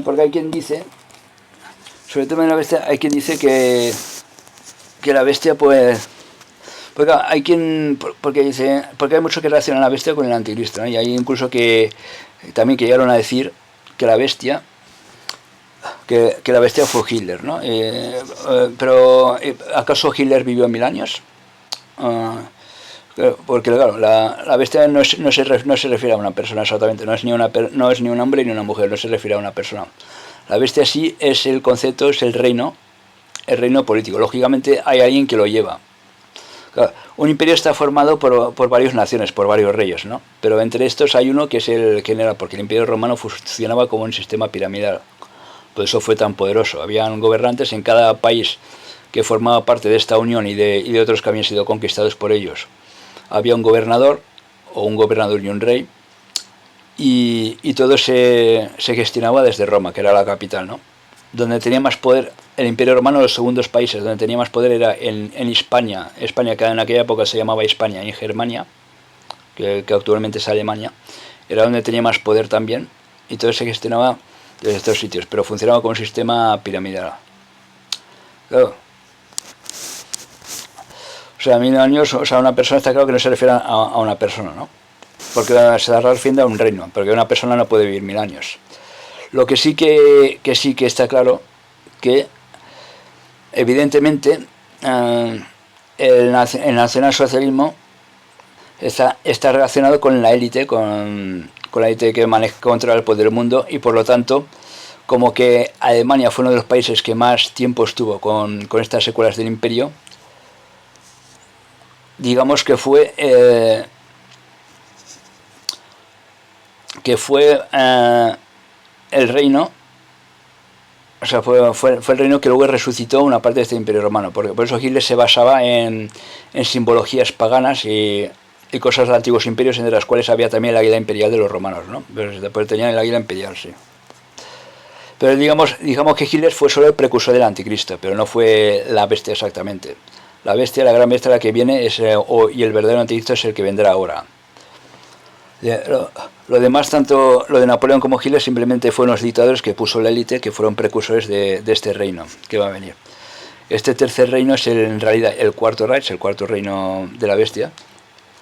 Porque hay quien dice, sobre todo en la bestia, hay quien dice que la bestia, pues, porque hay mucho que relaciona la bestia con el anticristo, ¿no? Y hay incluso que también que llegaron a decir que la bestia fue Hitler, ¿no? Pero ¿acaso Hitler vivió 1000 años? Porque claro, la bestia no se refiere a una persona exactamente, no es ni un hombre ni una mujer, no se refiere a una persona. La bestia sí es el concepto, es el reino político. Lógicamente hay alguien que lo lleva. Claro, un imperio está formado por varias naciones, por varios reyes, ¿no? Pero entre estos hay uno que es el general, porque el imperio romano funcionaba como un sistema piramidal. Por eso fue tan poderoso. Habían gobernantes en cada país que formaba parte de esta unión y de otros que habían sido conquistados por ellos. Había un gobernador, o un gobernador y un rey, y todo se gestionaba desde Roma, que era la capital, ¿no? Donde tenía más poder el imperio romano, los segundos países donde tenía más poder era en Hispania, España, que en aquella época se llamaba Hispania, y en Germania, que actualmente es Alemania, era donde tenía más poder también, y todo se gestionaba desde estos sitios, pero funcionaba como un sistema piramidal. Claro. O sea, 1000 años, o sea, una persona está claro que no se refiere a una persona, ¿no? Porque se refiere a un reino, porque una persona no puede vivir 1000 años. Lo que sí que está claro que evidentemente el nacionalsocialismo está relacionado con la élite, con la élite que controla el poder del mundo, y por lo tanto, como que Alemania fue uno de los países que más tiempo estuvo con estas secuelas del imperio, digamos que fue el reino, o sea, fue el reino que luego resucitó una parte de este imperio romano, porque por eso Hitler se basaba en simbologías paganas y cosas de antiguos imperios, entre las cuales había también el águila imperial de los romanos, ¿no? Pero después tenían el águila imperial, sí. Pero digamos que Hitler fue solo el precursor del anticristo, pero no fue la bestia exactamente. La bestia, la gran bestia, la que viene, y el verdadero anticristo es el que vendrá ahora. Lo demás, tanto lo de Napoleón como Hitler, simplemente fueron los dictadores que puso la élite, que fueron precursores de este reino que va a venir. Este tercer reino es en realidad el cuarto Reich, el cuarto reino de la bestia,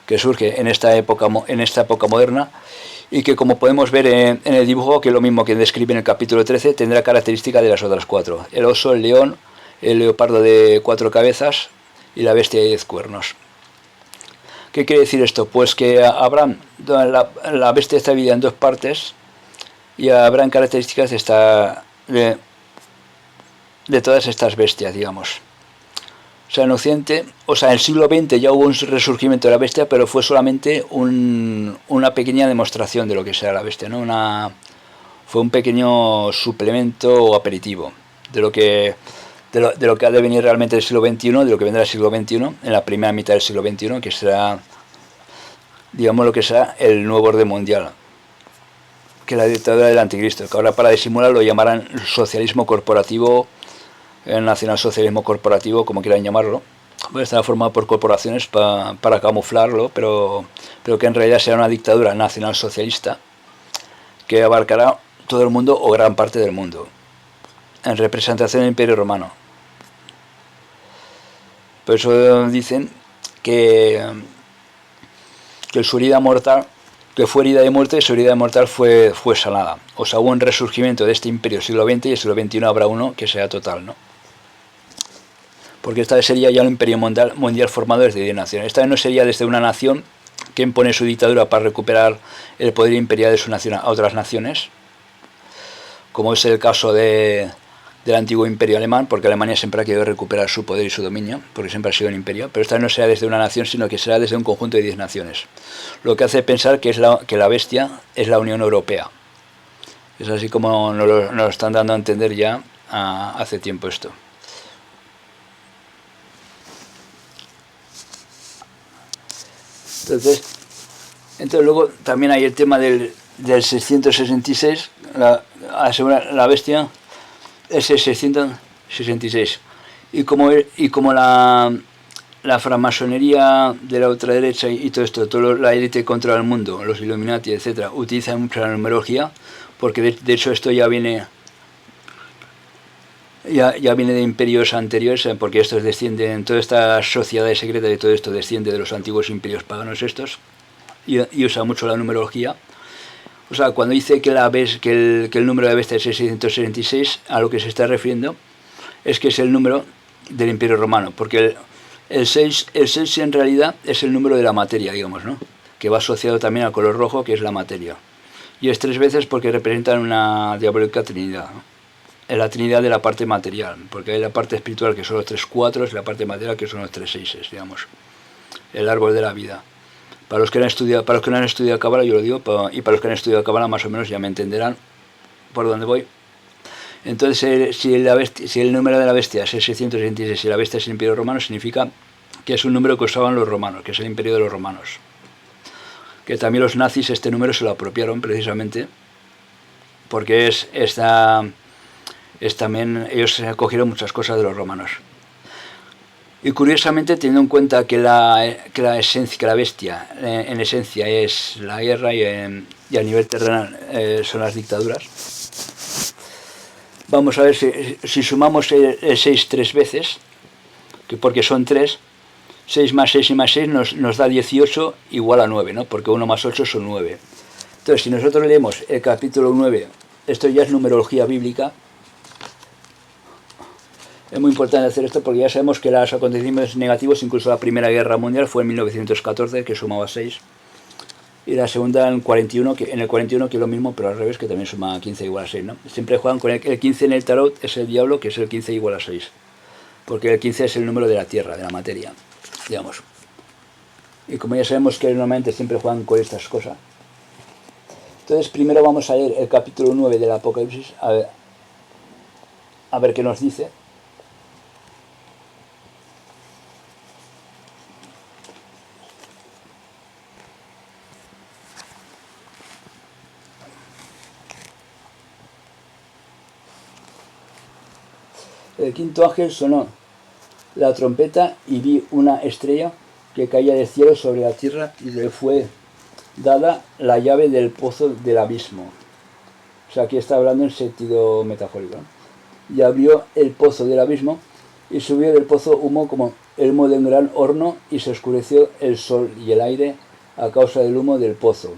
que surge en esta época moderna, y que, como podemos ver en el dibujo, que es lo mismo que describe en el capítulo 13, tendrá característica de las otras 4: el oso, el león, el leopardo de 4 cabezas y la bestia de 10 cuernos. ¿Qué quiere decir esto? Pues que habrán, la bestia está dividida en 2 partes, y habrán características de todas estas bestias, digamos. O sea, en Occidente, o sea, en el siglo XX ya hubo un resurgimiento de la bestia, pero fue solamente una pequeña demostración de lo que será la bestia, ¿no? Fue un pequeño suplemento o aperitivo de lo que ha de venir realmente del siglo XXI, de lo que vendrá del siglo XXI, en la primera mitad del siglo XXI, que será, digamos, lo que será el nuevo orden mundial, que es la dictadura del anticristo, que ahora, para disimular, lo llamarán socialismo corporativo, el nacionalsocialismo corporativo, como quieran llamarlo. Estará formado por corporaciones para camuflarlo, pero que en realidad será una dictadura nacionalsocialista que abarcará todo el mundo o gran parte del mundo, en representación del Imperio Romano. Por eso dicen que su herida mortal, que fue herida de muerte, su herida mortal fue sanada. O sea, hubo un resurgimiento de este imperio siglo XX, y el siglo XXI habrá uno que sea total, ¿no? Porque esta vez sería ya un imperio mundial formado desde 10 naciones. Esta vez no sería desde una nación que impone su dictadura para recuperar el poder imperial de su nación a otras naciones, como es el caso del antiguo imperio alemán, porque Alemania siempre ha querido recuperar su poder y su dominio, porque siempre ha sido un imperio, pero esta vez no será desde una nación, sino que será desde un conjunto de 10 naciones. Lo que hace pensar que la bestia es la Unión Europea. Es así como nos lo están dando a entender ya hace tiempo esto. Entonces luego también hay el tema del 666, la bestia es el 666, y como la francmasonería de la ultraderecha y todo esto, toda la élite contra el mundo, los Illuminati, etcétera, utilizan mucho la numerología, porque de hecho esto ya viene de imperios anteriores, porque estos descienden, todas estas sociedades secretas y todo esto desciende de los antiguos imperios paganos estos, y usa mucho la numerología. O sea, cuando dice que el número de bestia es 666, a lo que se está refiriendo es que es el número del Imperio Romano, porque el 6 en realidad es el número de la materia, digamos, ¿no? Que va asociado también al color rojo, que es la materia. Y es 3 veces porque representan una diabólica trinidad, ¿no? Es la trinidad de la parte material, porque hay la parte espiritual, que son los 3 4, y la parte material, que son los 3 6, digamos. el árbol de la vida. Para los que no han estudiado Cábala, yo lo digo, y para los que han estudiado Cábala más o menos ya me entenderán por dónde voy. Entonces, si el número de la bestia es 666 y la bestia es el Imperio Romano, significa que es un número que usaban los romanos, que es el Imperio de los romanos. Que también los nazis este número se lo apropiaron precisamente porque también ellos cogieron muchas cosas de los romanos. Y curiosamente, teniendo en cuenta que la bestia en esencia es la guerra y a nivel terrenal son las dictaduras, vamos a ver si sumamos el 6 tres veces, porque son 3, 6 más 6 y más 6 nos da 18 igual a 9, ¿no? Porque 1 más 8 son 9. Entonces, si nosotros leemos el capítulo 9, esto ya es numerología bíblica. Es muy importante hacer esto porque ya sabemos que los acontecimientos negativos, incluso la Primera Guerra Mundial fue en 1914, que sumaba 6. Y la segunda en el 41, que es lo mismo, pero al revés, que también suma 15 igual a 6, ¿no? Siempre juegan con el 15 en el tarot, es el diablo, que es el 15 igual a 6. Porque el 15 es el número de la tierra, de la materia, digamos. Y como ya sabemos que normalmente siempre juegan con estas cosas. Entonces primero vamos a leer el capítulo 9 del Apocalipsis, a ver qué nos dice. El quinto ángel sonó la trompeta y vi una estrella que caía del cielo sobre la tierra y le fue dada la llave del pozo del abismo. O sea, aquí está hablando en sentido metafórico. Y abrió el pozo del abismo y subió del pozo humo como el humo de un gran horno y se oscureció el sol y el aire a causa del humo del pozo.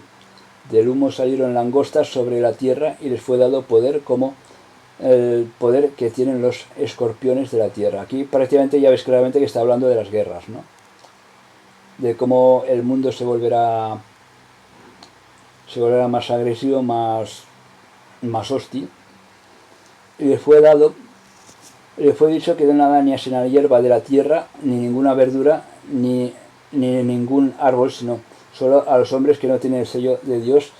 Del humo salieron langostas sobre la tierra y les fue dado poder como el poder que tienen los escorpiones de la tierra. Aquí prácticamente ya ves claramente que está hablando de las guerras, ¿no? De cómo el mundo se volverá más agresivo, más hostil. Y le fue dicho que no nada ni así la hierba de la tierra, ni ninguna verdura, ni ningún árbol, sino solo a los hombres que no tienen el sello de Dios.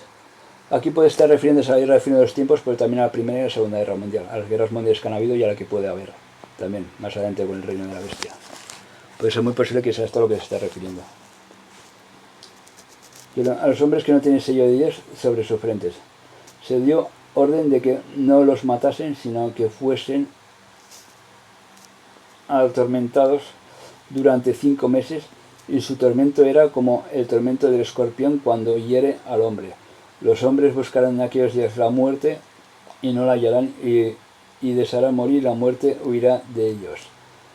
Aquí puede estar refiriéndose a la guerra de fin de los tiempos, pero también a la Primera y la Segunda Guerra Mundial, a las guerras mundiales que han habido y a la que puede haber también, más adelante con el reino de la bestia. Pues es muy posible que sea esto a lo que se está refiriendo. A los hombres que no tienen sello de Dios sobre sus frentes. Se dio orden de que no los matasen, sino que fuesen atormentados durante 5 meses, y su tormento era como el tormento del escorpión cuando hiere al hombre. Los hombres buscarán en aquellos días la muerte y no la hallarán, y desearán morir, la muerte huirá de ellos.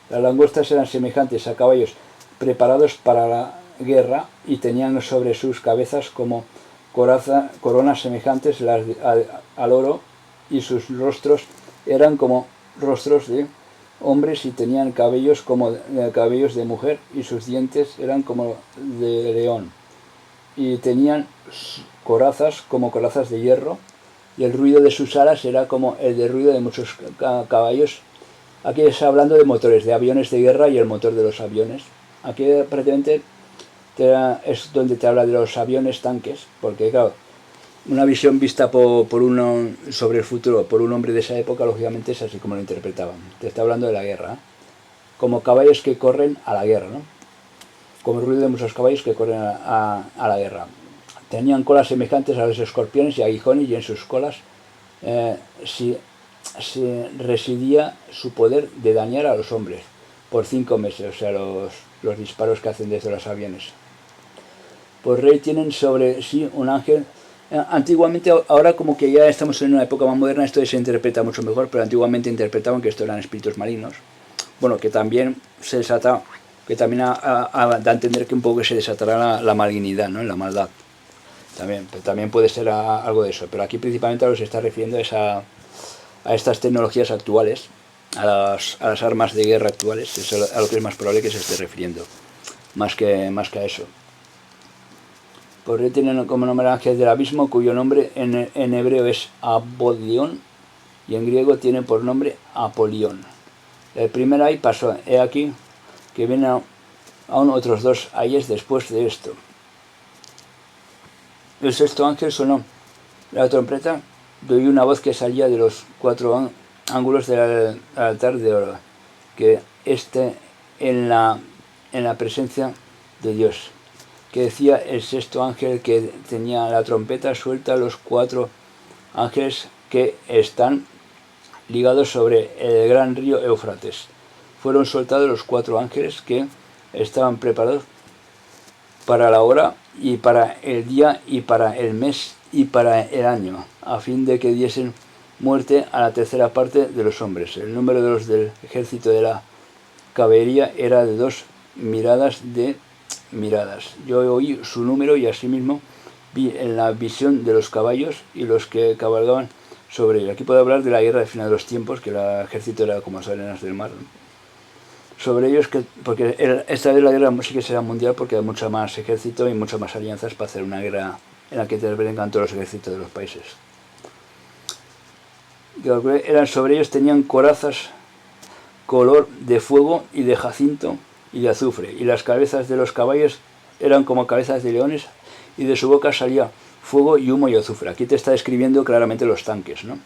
Las langostas eran semejantes a caballos preparados para la guerra y tenían sobre sus cabezas como coronas semejantes al oro, y sus rostros eran como rostros de hombres y tenían cabellos como cabellos de mujer, y sus dientes eran como de león, y tenían corazas como corazas de hierro, y el ruido de sus alas era como el de ruido de muchos caballos. Aquí está hablando de motores, de aviones de guerra y el motor de los aviones. Aquí prácticamente es donde te habla de los aviones tanques, porque claro, una visión vista por uno sobre el futuro, por un hombre de esa época, lógicamente es así como lo interpretaban. Te está hablando de la guerra, ¿eh? Como caballos que corren a la guerra, ¿no? Como el ruido de muchos caballos que corren a la guerra. Tenían colas semejantes a los escorpiones y aguijones, y en sus colas residía su poder de dañar a los hombres por 5 meses, o sea, los disparos que hacen desde los aviones. Por rey tienen sobre sí un ángel. Antiguamente, ahora como que ya estamos en una época más moderna, esto se interpreta mucho mejor, pero antiguamente interpretaban que esto eran espíritus malignos. Bueno, que también se desata, que también da a entender que un poco que se desatará la malignidad, ¿no? La maldad. También puede ser algo de eso, pero aquí principalmente a lo que se está refiriendo es a estas tecnologías actuales, a las armas de guerra actuales, es a lo que es más probable que se esté refiriendo, más que a eso. Por rey tienen como nombre ángel del abismo, cuyo nombre en hebreo es Abodión, y en griego tiene por nombre Apolión. El primer ay pasó, he aquí, que viene aún otros 2 ayes después de esto. El sexto ángel sonó la trompeta y oí una voz que salía de los 4 ángulos del altar de oro, que esté en la presencia de Dios, que decía el sexto ángel que tenía la trompeta: suelta los 4 ángeles que están ligados sobre el gran río Éufrates. Fueron soltados los 4 ángeles que estaban preparados para la hora y para el día y para el mes y para el año, a fin de que diesen muerte a la tercera parte de los hombres. El número de los del ejército de la caballería era de 2 miradas de miradas. Yo oí su número y asimismo vi en la visión de los caballos y los que cabalgaban sobre él. Aquí puedo hablar de la guerra del final de los tiempos, que el ejército era como las arenas del mar, ¿no? Sobre ellos, porque esta vez la guerra sí que será mundial, porque hay mucho más ejército y muchas más alianzas para hacer una guerra en la que intervengan todos los ejércitos de los países. Eran sobre ellos, tenían corazas color de fuego y de jacinto y de azufre, y las cabezas de los caballos eran como cabezas de leones, y de su boca salía fuego y humo y azufre. Aquí te está describiendo claramente los tanques, ¿no?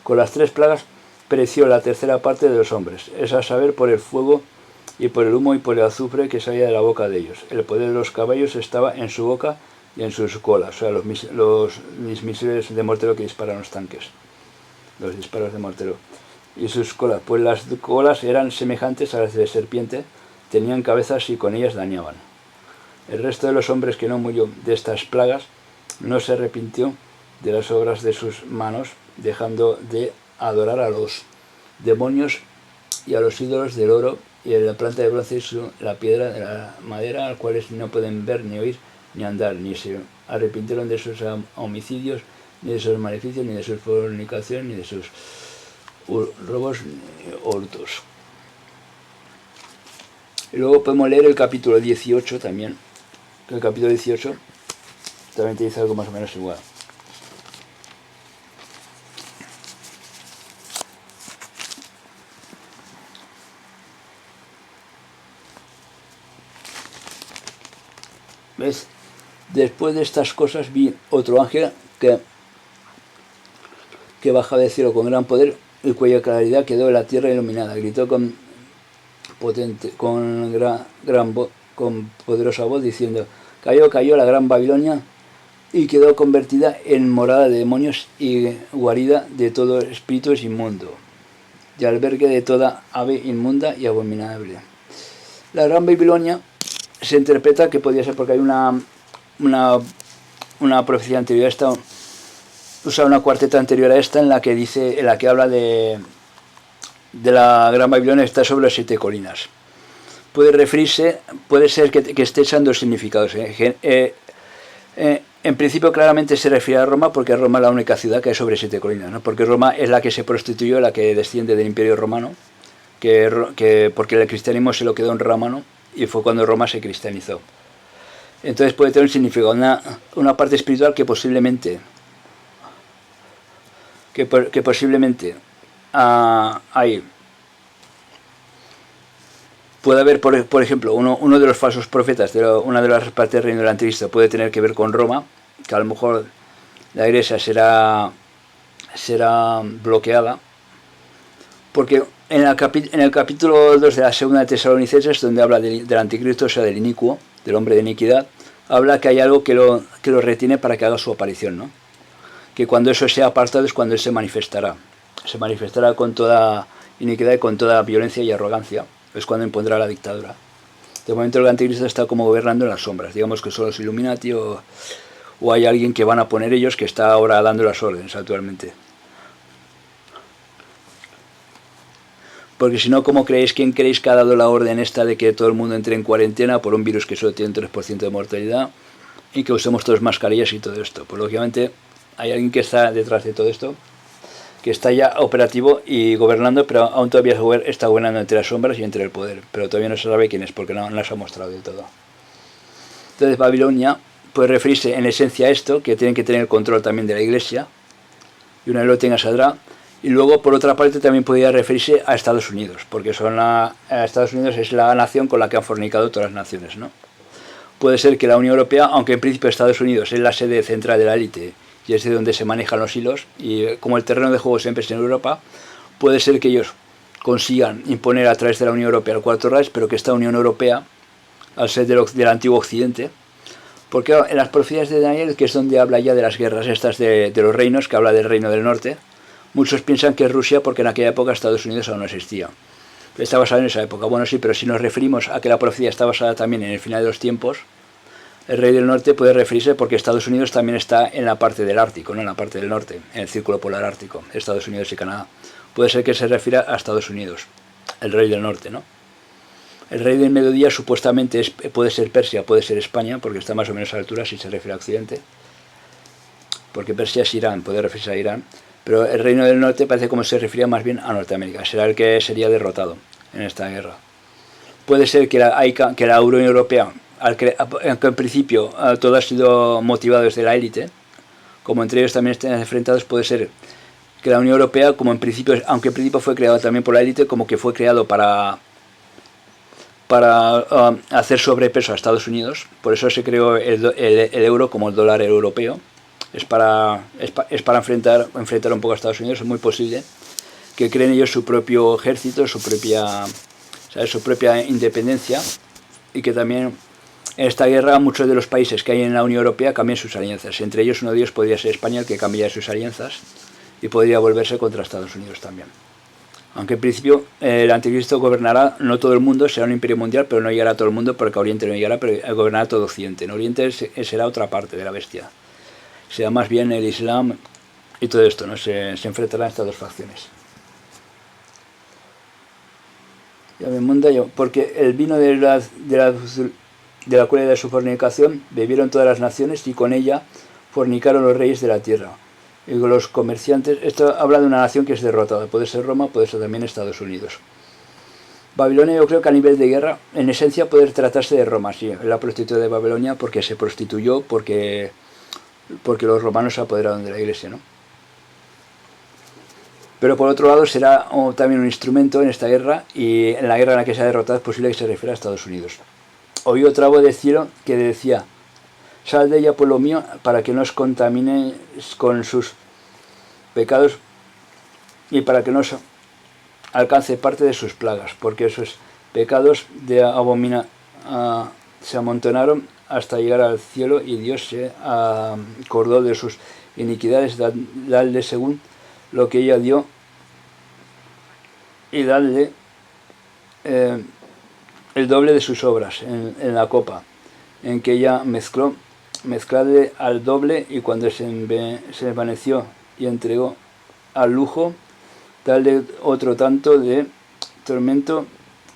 Con las 3 plagas pereció la tercera parte de los hombres, es a saber, por el fuego y por el humo y por el azufre que salía de la boca de ellos. El poder de los caballos estaba en su boca y en sus colas, o sea, los misiles de mortero que disparan los tanques, los disparos de mortero. Y sus colas, pues las colas eran semejantes a las de serpiente, tenían cabezas y con ellas dañaban. El resto de los hombres que no murió de estas plagas no se arrepintió de las obras de sus manos, dejando de adorar a los demonios y a los ídolos del oro y de la planta de bronce y la piedra de la madera, a cuales no pueden ver, ni oír, ni andar, ni se arrepintieron de sus homicidios, ni de sus maleficios, ni de sus fornicaciones, ni de sus robos hurtos. Y luego podemos leer el capítulo 18 también, que el capítulo 18 también te dice algo más o menos igual. ¿Ves? Después de estas cosas vi otro ángel que bajaba del cielo con gran poder, y cuya claridad quedó en la tierra iluminada. Gritó con poderosa voz, diciendo: cayó la gran Babilonia, y quedó convertida en morada de demonios y guarida de todo espíritu inmundo, y albergue de toda ave inmunda y abominable. La gran Babilonia se interpreta que podría ser porque hay una profecía anterior a esta, usa una cuarteta anterior a esta en la que habla de la gran Babilonia, está sobre las 7 colinas. Puede ser que esté echando significados. En principio claramente se refiere a Roma, porque Roma es la única ciudad que hay sobre 7 colinas, ¿no? Porque Roma es la que se prostituyó, la que desciende del Imperio Romano, porque el cristianismo se lo quedó en romano, y fue cuando Roma se cristianizó. Entonces puede tener un significado, una parte espiritual que posiblemente ahí puede haber, por ejemplo, uno de los falsos profetas de una de las partes del reino del anticristo puede tener que ver con Roma, que a lo mejor la iglesia será bloqueada, porque en el capítulo 2 de la segunda de Tesalonicenses, donde habla del anticristo, o sea, del inicuo, del hombre de iniquidad, habla que hay algo que lo retiene para que haga su aparición, ¿no? Que cuando eso sea apartado es cuando él se manifestará con toda iniquidad y con toda violencia y arrogancia, es cuando impondrá la dictadura. De momento el anticristo está como gobernando en las sombras, digamos que son los Illuminati o hay alguien que van a poner ellos que está ahora dando las órdenes actualmente. Porque si no, ¿cómo creéis? ¿Quién creéis que ha dado la orden esta de que todo el mundo entre en cuarentena por un virus que solo tiene un 3% de mortalidad y que usemos todas mascarillas y todo esto? Pues lógicamente hay alguien que está detrás de todo esto, que está ya operativo y gobernando, pero aún todavía está gobernando entre las sombras y entre el poder, pero todavía no se sabe quién es, porque no las ha mostrado del todo. Entonces Babilonia puede referirse en esencia a esto, que tienen que tener el control también de la iglesia, y una vez lo tenga saldrá, Y luego, por otra parte, también podría referirse a Estados Unidos, porque Estados Unidos es la nación con la que han fornicado todas las naciones, ¿no? Puede ser que la Unión Europea, aunque en principio Estados Unidos es la sede central de la élite y es de donde se manejan los hilos, y como el terreno de juego siempre es en Europa, puede ser que ellos consigan imponer a través de la Unión Europea el Cuarto Reich, pero que esta Unión Europea, al ser del antiguo Occidente, porque en las profecías de Daniel, que es donde habla ya de las guerras estas de los reinos, que habla del reino del norte, muchos piensan que es Rusia porque en aquella época Estados Unidos aún no existía. Está basado en esa época. Bueno, sí, pero si nos referimos a que la profecía está basada también en el final de los tiempos, el rey del norte puede referirse porque Estados Unidos también está en la parte del Ártico, no en la parte del norte, en el círculo polar ártico, Estados Unidos y Canadá. Puede ser que se refiera a Estados Unidos, el rey del norte, ¿no? El rey del mediodía supuestamente puede ser Persia, puede ser España, porque está más o menos a la altura si se refiere a Occidente, porque Persia es Irán, puede referirse a Irán, pero el reino del norte parece como se refería más bien a Norteamérica, será el que sería derrotado en esta guerra. Puede ser que la Unión Europea, aunque en principio todo ha sido motivado desde la élite, como entre ellos también están enfrentados, puede ser que la Unión Europea, como en principio, aunque en principio fue creado también por la élite, como que fue creado para hacer sobrepeso a Estados Unidos. Por eso se creó el euro como el dólar europeo. Es para enfrentar un poco a Estados Unidos. Es muy posible que creen ellos su propio ejército, su propia independencia, y que también en esta guerra muchos de los países que hay en la Unión Europea cambien sus alianzas. Entre ellos uno de ellos podría ser España, el que cambia sus alianzas y podría volverse contra Estados Unidos también. Aunque en principio el anticristo gobernará no todo el mundo, será un imperio mundial, pero no llegará a todo el mundo porque a Oriente no llegará, pero gobernará todo Occidente. En Oriente será otra parte de la bestia. Será más bien el Islam y todo esto, ¿no? Se enfrentarán estas dos facciones. Ya me manda yo, porque el vino de la cólera de su fornicación bebieron todas las naciones y con ella fornicaron los reyes de la tierra. Y los comerciantes, esto habla de una nación que es derrotada, puede ser Roma, puede ser también Estados Unidos. Babilonia, yo creo que a nivel de guerra, en esencia puede tratarse de Roma, sí, la prostituta de Babilonia porque se prostituyó, porque los romanos se apoderaron de la iglesia, ¿no? Pero por otro lado será también un instrumento en esta guerra, y en la guerra en la que se ha derrotado es posible que se refiera a Estados Unidos. Oí otra voz del cielo que decía: sal de ella, pueblo mío, para que no os contamine con sus pecados y para que no os alcance parte de sus plagas, porque esos pecados se amontonaron hasta llegar al cielo, y Dios se acordó de sus iniquidades. Dadle según lo que ella dio, y dadle el doble de sus obras en la copa en que ella mezcló. Mezcladle al doble, y cuando se desvaneció y entregó al lujo, darle otro tanto de tormento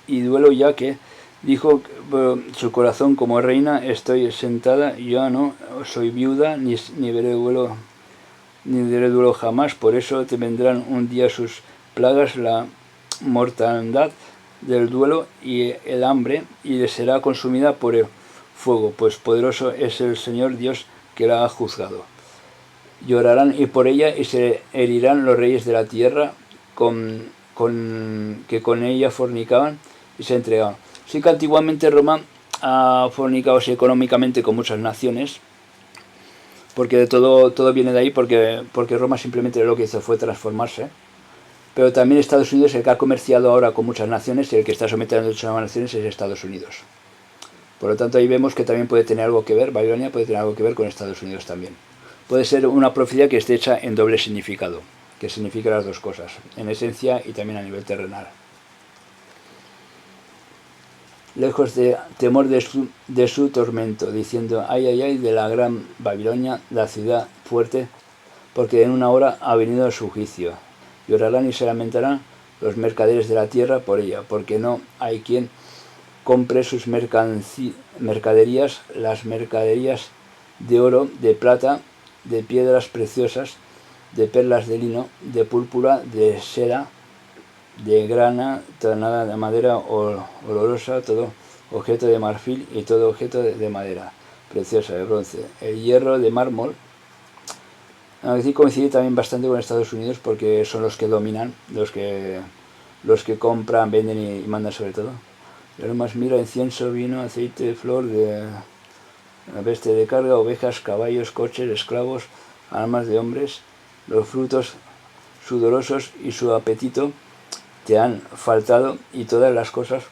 y duelo, ya que dijo su corazón: como reina estoy sentada, ya no soy viuda, ni veré duelo jamás. Por eso te vendrán un día sus plagas, la mortandad del duelo y el hambre, y le será consumida por el fuego, pues poderoso es el Señor Dios que la ha juzgado. Llorarán y por ella, y se herirán los reyes de la tierra que con ella fornicaban y se entregaban. Sí que antiguamente Roma ha fornicado económicamente con muchas naciones, porque todo viene de ahí, porque Roma simplemente lo que hizo fue transformarse. Pero también Estados Unidos, el que ha comerciado ahora con muchas naciones, y el que está sometiendo a muchas naciones es Estados Unidos. Por lo tanto, ahí vemos que también puede tener algo que ver, Babilonia puede tener algo que ver con Estados Unidos también. Puede ser una profecía que esté hecha en doble significado, que significa las dos cosas, en esencia y también a nivel terrenal. Lejos de temor de su tormento, diciendo: ay, ay, ay de la gran Babilonia, la ciudad fuerte, porque en una hora ha venido su juicio. Llorarán y se lamentarán los mercaderes de la tierra por ella, porque no hay quien compre sus mercaderías, las mercaderías de oro, de plata, de piedras preciosas, de perlas de lino, de púrpura, de seda, de grana, tonada de madera olorosa, todo objeto de marfil y todo objeto de madera preciosa, de bronce, el hierro de mármol, Aquí coincide también bastante con Estados Unidos porque son los que dominan, los que compran, venden y mandan sobre todo. Pero más mira, incienso, vino, aceite, flor, de bestia de carga, ovejas, caballos, coches, esclavos, armas de hombres, los frutos sudorosos y su apetito te han faltado y todas las cosas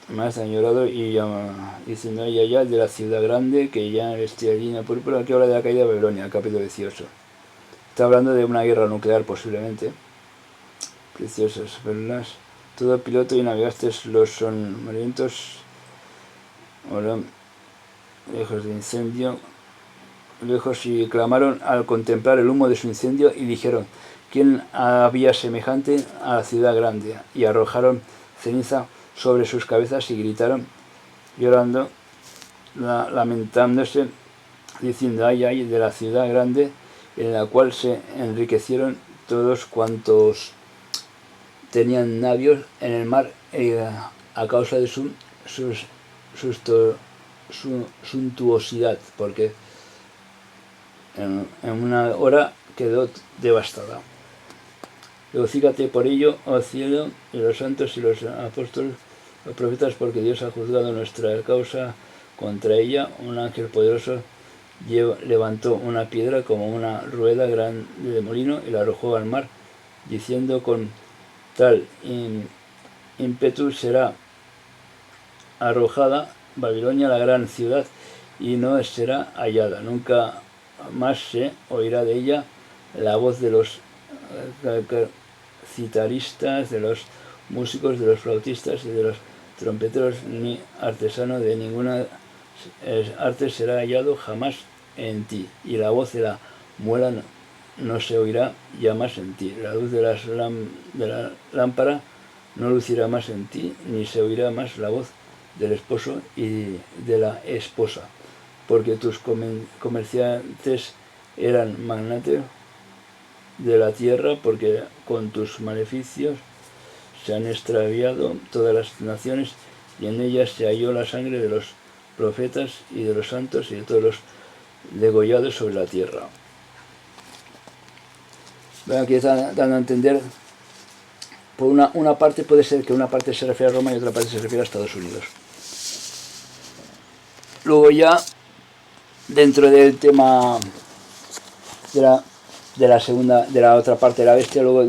más han llorado y diciendo ya de la ciudad grande que ya vestía línea púrpura, que habla de la caída de Babilonia, el capítulo 18. Está hablando de una guerra nuclear posiblemente. Preciosas perlas. Todo piloto y navegaste los sombríos, lejos de incendio, lejos y clamaron al contemplar el humo de su incendio y dijeron, ¿quién había semejante a la ciudad grande? Y arrojaron ceniza sobre sus cabezas y gritaron, llorando, lamentándose, diciendo, ay de la ciudad grande, en la cual se enriquecieron todos cuantos tenían navios en el mar a causa de su suntuosidad, porque en una hora quedó devastada. Regocíjate por ello, oh cielo, y los santos y los apóstoles, los profetas, porque Dios ha juzgado nuestra causa contra ella. Un ángel poderoso levantó una piedra como una rueda grande de molino y la arrojó al mar, diciendo, con tal ímpetu será arrojada Babilonia, la gran ciudad, y no será hallada. Nunca más se oirá de ella la voz de los citaristas, de los músicos, de los flautistas y de los trompeteros, ni artesano de ninguna arte será hallado jamás en ti, y la voz de la muela no se oirá ya más en ti. La luz de la lámpara no lucirá más en ti, ni se oirá más la voz del esposo y de la esposa, porque tus comerciantes eran magnates de la tierra, porque con tus maleficios se han extraviado todas las naciones, y en ellas se halló la sangre de los profetas y de los santos y de todos los degollados sobre la tierra. Bueno, aquí está dando a entender, por una parte puede ser que una parte se refiere a Roma y otra parte se refiere a Estados Unidos. Luego ya, dentro del tema de la otra parte de la bestia, luego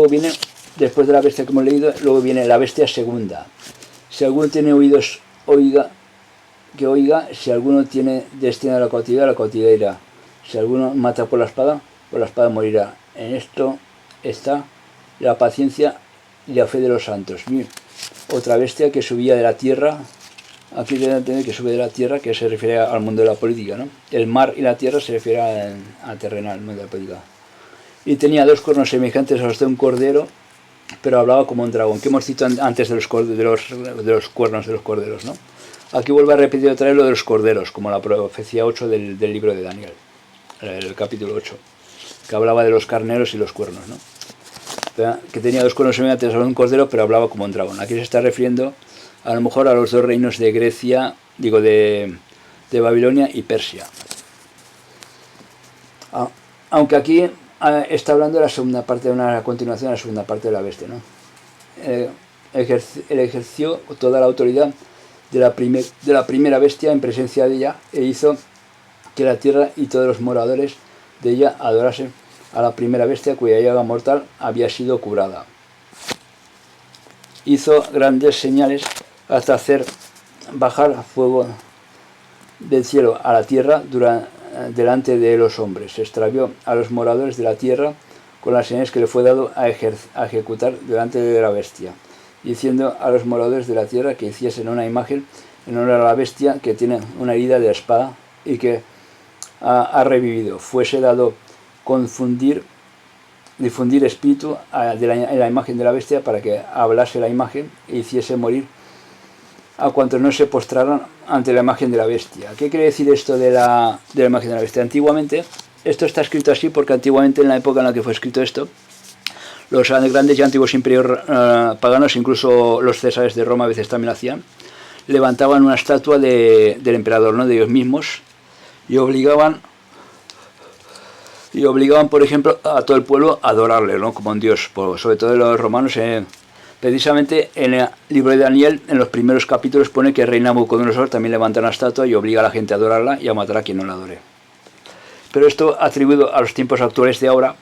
viene, después de la bestia que hemos leído, luego viene la bestia segunda. Si alguno tiene oídos, que oiga, si alguno tiene destino a la cautividad irá. Si alguno mata por la espada morirá. En esto está la paciencia y la fe de los santos. Otra bestia que subía de la tierra. Aquí deben entender que sube de la tierra, que se refiere al mundo de la política, ¿no? El mar y la tierra se refiere a terrenal, al mundo de la política. Y tenía dos cuernos semejantes a los de un cordero, pero hablaba como un dragón, que hemos citado antes de los cuernos de los corderos, ¿no? Aquí vuelve a repetir otra vez lo de los corderos, como la profecía 8 del libro de Daniel, el capítulo 8, que hablaba de los carneros y los cuernos, ¿no? Que tenía dos cuernos semejantes a un cordero, pero hablaba como un dragón. Aquí se está refiriendo a lo mejor a los dos reinos de Grecia, de Babilonia y Persia. Aunque aquí está hablando de la segunda parte, de una continuación de la segunda parte de la bestia, ¿no? Él ejerció toda la autoridad de la primera bestia en presencia de ella e hizo que la tierra y todos los moradores de ella adorasen a la primera bestia cuya llaga mortal había sido curada. Hizo grandes señales hasta hacer bajar fuego del cielo a la tierra delante de los hombres. Se extravió a los moradores de la tierra con las señales que le fue dado a ejecutar delante de la bestia, diciendo a los moradores de la tierra que hiciesen una imagen en honor a la bestia que tiene una herida de la espada y que ha revivido. Fuese dado difundir espíritu en la imagen de la bestia para que hablase la imagen e hiciese morir a cuantos no se postraran ante la imagen de la bestia. ¿Qué quiere decir esto de la imagen de la bestia? Antiguamente, esto está escrito así porque antiguamente, en la época en la que fue escrito esto, los grandes y antiguos imperios paganos, incluso los césares de Roma a veces también lo hacían, levantaban una estatua del emperador, ¿no? De ellos mismos, y obligaban y obligaban, por ejemplo, a todo el pueblo a adorarle, ¿no? Como un dios, sobre todo los romanos. Precisamente en el libro de Daniel, en los primeros capítulos, pone que el rey Nabucodonosor también levanta una estatua y obliga a la gente a adorarla y a matar a quien no la adore. Pero esto, atribuido a los tiempos actuales de ahora,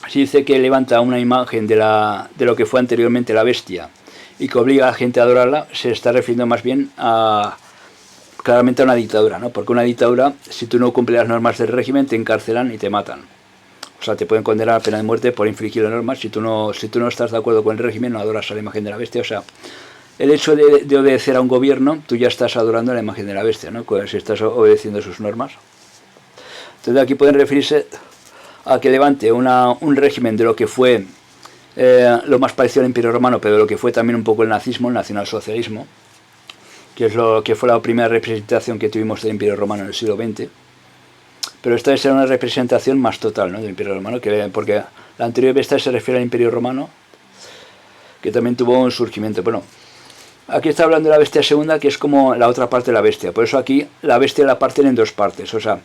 si dice que levanta una imagen de lo que fue anteriormente la bestia y que obliga a la gente a adorarla, se está refiriendo más bien claramente a una dictadura, ¿no? Porque una dictadura, si tú no cumples las normas del régimen, te encarcelan y te matan. O sea, te pueden condenar a pena de muerte por infringir las normas. Si tú no estás de acuerdo con el régimen, no adoras a la imagen de la bestia. O sea, el hecho de obedecer a un gobierno, tú ya estás adorando a la imagen de la bestia, ¿no? Si estás obedeciendo sus normas. Entonces aquí pueden referirse a que levante un régimen de lo que fue lo más parecido al Imperio Romano, pero de lo que fue también un poco el nazismo, el nacionalsocialismo, que es lo que fue la primera representación que tuvimos del Imperio Romano en el siglo XX. Pero esta es una representación más total, ¿no? Del Imperio Romano, porque la anterior bestia se refiere al Imperio Romano, que también tuvo un surgimiento. Bueno, aquí está hablando de la bestia segunda, que es como la otra parte de la bestia. Por eso aquí la bestia la parten en dos partes. O sea,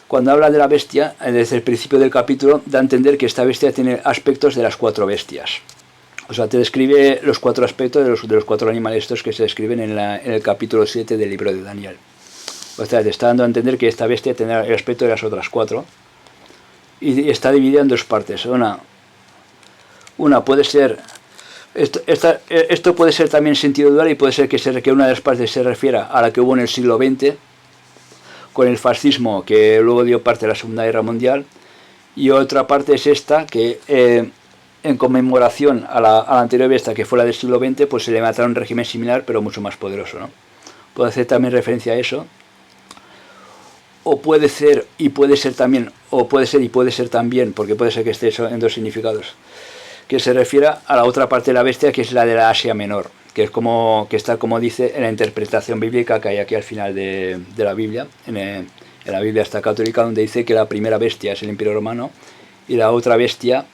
cuando habla de la bestia, desde el principio del capítulo, da a entender que esta bestia tiene aspectos de las cuatro bestias. O sea, te describe los cuatro aspectos de los cuatro animales estos que se describen en el capítulo 7 del libro de Daniel. O sea, te está dando a entender que esta bestia tendrá el aspecto de las otras cuatro. Y está dividida en dos partes. Una puede ser... Esto puede ser también sentido dual y puede ser que una de las partes se refiera a la que hubo en el siglo XX, con el fascismo que luego dio parte de la Segunda Guerra Mundial. Y otra parte es esta, que en conmemoración a la anterior bestia, que fue la del siglo XX, pues se le mataron un régimen similar, pero mucho más poderoso, ¿no? Puede hacer también referencia a eso. O puede ser y puede ser también, o puede ser y puede ser también, porque puede ser que esté eso en dos significados, que se refiera a la otra parte de la bestia, que es la de la Asia Menor, que es que está, como dice, en la interpretación bíblica que hay aquí al final de la Biblia, en la Biblia esta católica, donde dice que la primera bestia es el Imperio Romano y la otra bestia,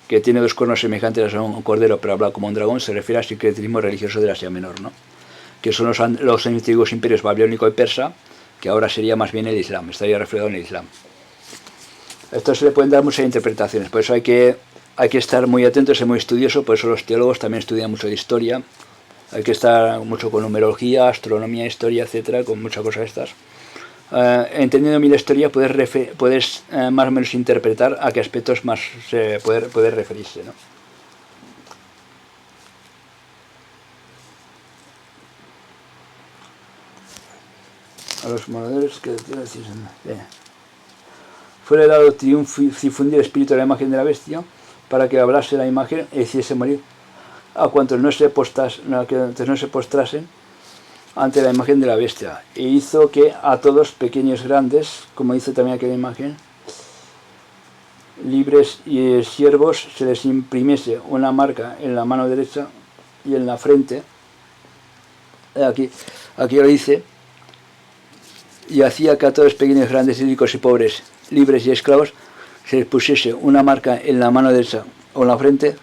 que tiene dos cuernos semejantes a un cordero pero habla como un dragón, se refiere al sincretismo religioso de la Asia Menor, ¿no? Que son los antiguos imperios babilónico y persa, que ahora sería más bien el Islam, estaría reflejado en el Islam. A esto se le pueden dar muchas interpretaciones, por eso hay que estar muy atentos y muy estudioso, por eso los teólogos también estudian mucho de historia, hay que estar mucho con numerología, astronomía, historia, etcétera, con muchas cosas estas. Entendiendo bien la historia puedes más o menos interpretar a qué aspectos más se puede referirse, ¿no? A los moradores que fue dado triunfo y difundir el espíritu de la imagen de la bestia para que hablase la imagen e hiciese morir a cuantos no se postrasen ante la imagen de la bestia, e hizo que a todos, pequeños grandes, como dice también aquella imagen, libres y siervos, se les imprimiese una marca en la mano derecha y en la frente. Aquí lo dice: y hacía que a todos, pequeños, grandes, ricos y pobres, libres y esclavos, se les pusiese una marca en la mano derecha o en la frente,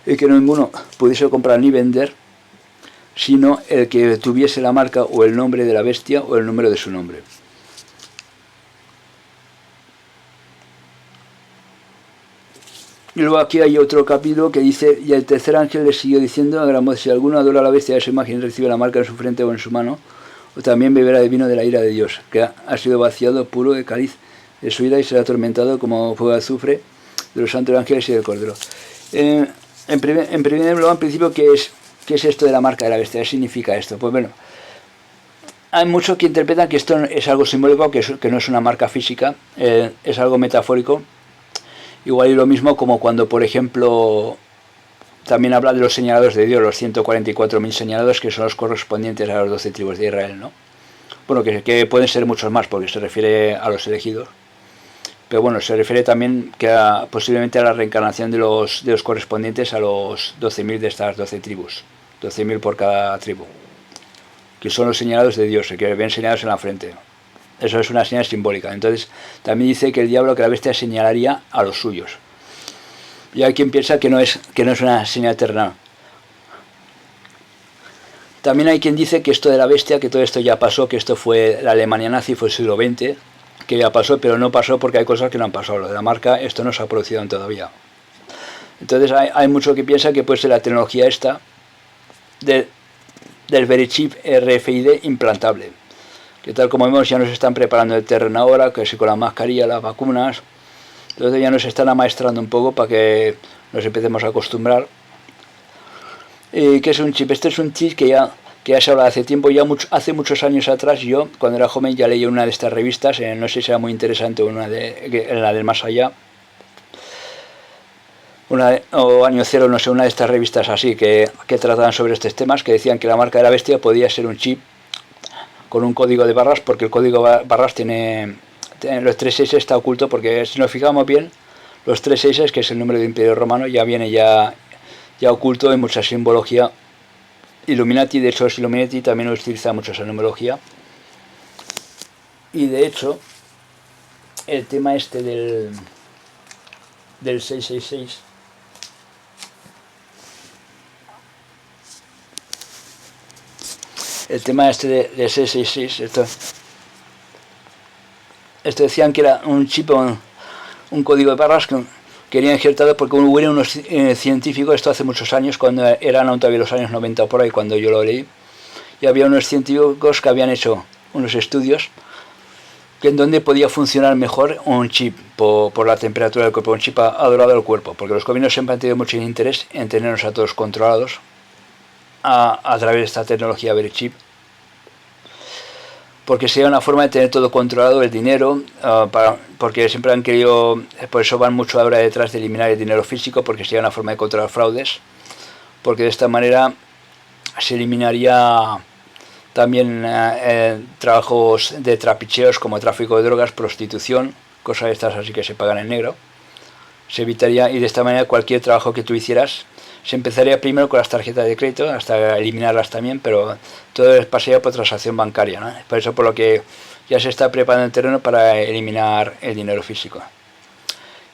y que ninguno pudiese comprar ni vender, sino el que tuviese la marca o el nombre de la bestia o el número de su nombre. Y luego aquí hay otro capítulo que dice: y el tercer ángel le siguió diciendo a gran voz: si alguno adora a la bestia de su imagen y recibe la marca en su frente o en su mano, o también beberá del vino de la ira de Dios, que ha sido vaciado puro de cáliz de su ira y será atormentado como fuego de azufre de los santos ángeles y del Cordero. En primer lugar, en principio, ¿qué es esto de la marca de la bestia? ¿Qué significa esto? Pues bueno, hay muchos que interpretan que esto es algo simbólico, que no es una marca física, es algo metafórico. Igual y lo mismo como cuando, por ejemplo, también habla de los señalados de Dios, los 144.000 señalados, que son los correspondientes a las 12 tribus de Israel, ¿no? Bueno, que pueden ser muchos más, porque se refiere a los elegidos. Pero bueno, se refiere también posiblemente a la reencarnación de los correspondientes a los 12.000 de estas 12 tribus. 12.000 por cada tribu. Que son los señalados de Dios, que ven señalados en la frente. Eso es una señal simbólica. Entonces, también dice que el diablo, que la bestia, señalaría a los suyos. Y hay quien piensa que no es una señal eterna. También hay quien dice que esto de la bestia, que todo esto ya pasó, que esto fue la Alemania nazi, fue el siglo XX, que ya pasó, pero no pasó porque hay cosas que no han pasado. Lo de la marca, esto no se ha producido todavía. Entonces hay mucho que piensa que puede ser la tecnología esta del VeriChip RFID implantable, que tal como vemos ya nos están preparando el terreno ahora, que si con la mascarilla, las vacunas, entonces ya nos están amaestrando un poco para que nos empecemos a acostumbrar. ¿Qué es un chip? Este es un chip que ya se habla hace tiempo, hace muchos años atrás. Yo cuando era joven ya leí una de estas revistas, no sé si era muy interesante, la del Más Allá, o Año Cero, no sé, una de estas revistas así que trataban sobre estos temas, que decían que la marca de la bestia podía ser un chip con un código de barras, porque el código de barras tiene los 36 está oculto, porque si nos fijamos bien, los 36, que es el número de Imperio Romano, ya viene ya oculto en mucha simbología Illuminati. De hecho, los Illuminati también utiliza mucho esa numerología. Y de hecho, el tema este del 666, el tema este de 666, esto decían que era un chip, un código de barras que querían injertado porque hubo unos científicos, esto hace muchos años, cuando eran todavía los años 90 por ahí, cuando yo lo leí, y había unos científicos que habían hecho unos estudios que en donde podía funcionar mejor un chip por la temperatura del cuerpo, un chip adorado al cuerpo, porque los gobiernos siempre han tenido mucho interés en tenernos a todos controlados a través de esta tecnología VeriChip, porque sería una forma de tener todo controlado, el dinero, porque siempre han querido, por eso van mucho ahora detrás de eliminar el dinero físico, porque sería una forma de controlar fraudes, porque de esta manera se eliminaría también trabajos de trapicheos como tráfico de drogas, prostitución, cosas de estas así que se pagan en negro, se evitaría, y de esta manera cualquier trabajo que tú hicieras se empezaría primero con las tarjetas de crédito, hasta eliminarlas también, pero todo pasaría por transacción bancaria, ¿no? Por eso, por lo que ya se está preparando el terreno para eliminar el dinero físico.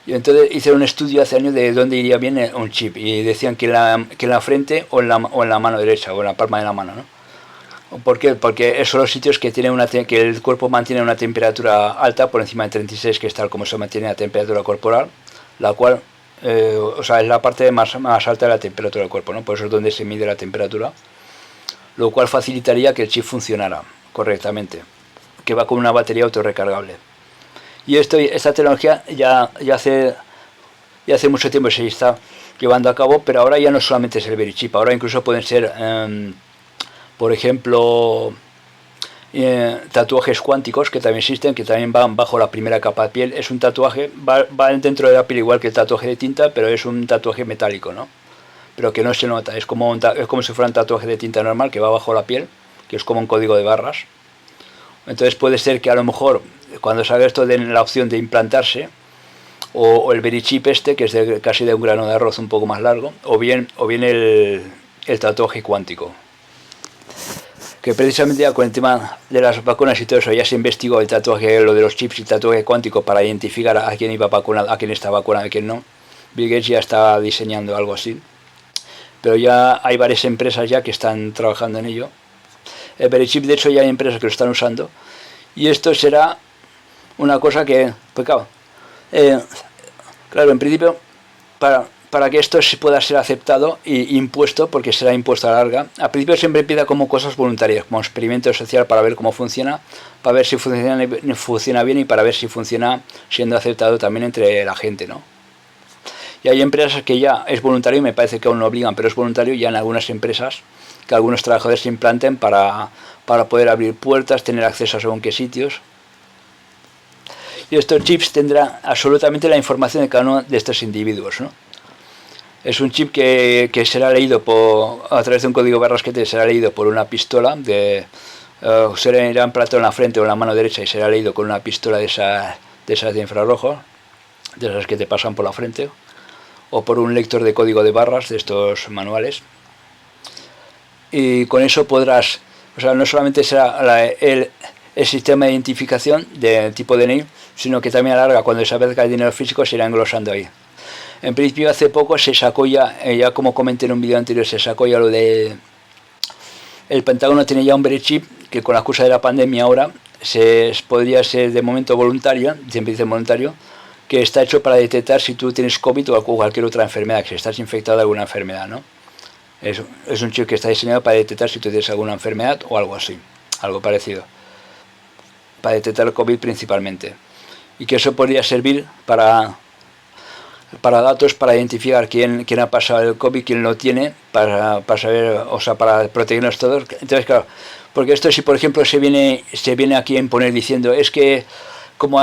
Y entonces hice un estudio hace años de dónde iría bien un chip, y decían que en la frente o en la mano derecha, o en la palma de la mano, ¿no? ¿Por qué? Porque esos son los sitios que que el cuerpo mantiene una temperatura alta, por encima de 36, que es tal como se mantiene la temperatura corporal, la cual es la parte más alta de la temperatura del cuerpo, ¿no? Por eso es donde se mide la temperatura, lo cual facilitaría que el chip funcionara correctamente, que va con una batería autorrecargable. Y esta tecnología ya hace mucho tiempo se está llevando a cabo, pero ahora ya no solamente es el VeriChip, ahora incluso pueden ser, por ejemplo, tatuajes cuánticos, que también existen, que también van bajo la primera capa de piel. Es un tatuaje, va dentro de la piel igual que el tatuaje de tinta, pero es un tatuaje metálico, ¿no? Pero que no se nota, es como si fuera un tatuaje de tinta normal que va bajo la piel, que es como un código de barras. Entonces puede ser que a lo mejor cuando salga esto de la opción de implantarse, o el VeriChip este, que es casi de un grano de arroz un poco más largo, o bien el tatuaje cuántico, que precisamente ya con el tema de las vacunas y todo eso ya se investigó el tatuaje, lo de los chips y el tatuaje cuántico, para identificar a quién iba vacunado, a quién está vacunado y a quién no. Bill Gates ya está diseñando algo así, pero ya hay varias empresas ya que están trabajando en ello. El VeriChip, de hecho, ya hay empresas que lo están usando, y esto será una cosa que, pues claro, en principio, para que esto pueda ser aceptado e impuesto, porque será impuesto a la larga, al principio siempre empieza como cosas voluntarias, como experimento social para ver cómo funciona, para ver si funciona bien y para ver si funciona siendo aceptado también entre la gente, ¿no? Y hay empresas que ya es voluntario, y me parece que aún no obligan, pero es voluntario ya en algunas empresas, que algunos trabajadores se implanten para poder abrir puertas, tener acceso a según qué sitios. Y estos chips tendrán absolutamente la información de cada uno de estos individuos, ¿no? Es un chip que será leído a través de un código barras que será leído por una pistola, será implantado en la frente o en la mano derecha, y será leído con una pistola de esas de infrarrojo, de esas que te pasan por la frente, o por un lector de código de barras de estos manuales. Y con eso podrás, no solamente será el sistema de identificación de tipo DNI, sino que también a la larga, cuando se acerca el dinero físico, se irá englosando ahí. En principio, hace poco se sacó ya como comenté en un vídeo anterior, se sacó ya lo de... El Pentágono tiene ya un VeriChip que con la excusa de la pandemia ahora podría ser de momento voluntario, siempre dicen voluntario, que está hecho para detectar si tú tienes COVID o cualquier otra enfermedad, que si estás infectado de alguna enfermedad, ¿no? Es un chip que está diseñado para detectar si tú tienes alguna enfermedad o algo así, algo parecido, para detectar el COVID principalmente. Y que eso podría servir para datos, para identificar quién ha pasado el COVID, quién lo tiene, para saber, o sea, para protegernos todos. Entonces, claro, porque esto si por ejemplo se viene aquí a imponer diciendo, es que como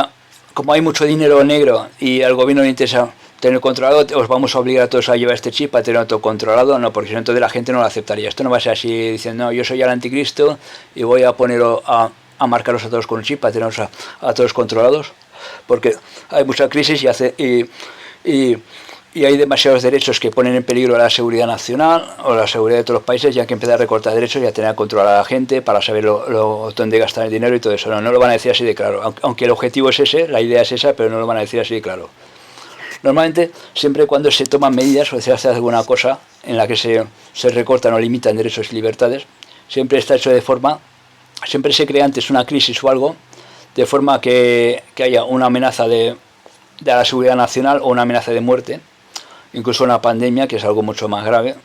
hay mucho dinero negro y al gobierno le interesa tener controlado, os vamos a obligar a todos a llevar este chip para tenerlo todo controlado, no, porque si no entonces la gente no lo aceptaría. Esto no va a ser así diciendo, no, yo soy el anticristo y voy a ponerlo a marcarlos a todos con un chip para tenerlos a todos controlados, porque hay mucha crisis y hay demasiados derechos que ponen en peligro la seguridad nacional o la seguridad de todos los países, y hay que empezar a recortar derechos y a tener a controlar a la gente para saber dónde gastar el dinero y todo eso. No lo van a decir así de claro, aunque el objetivo es ese, la idea es esa, pero no lo van a decir así de claro. Normalmente, siempre cuando se toman medidas o se hace alguna cosa en la que se recortan o limitan derechos y libertades, siempre está hecho de forma, siempre se crea antes una crisis o algo, de forma que haya una amenaza de la seguridad nacional o una amenaza de muerte, incluso una pandemia, que es algo mucho más grave,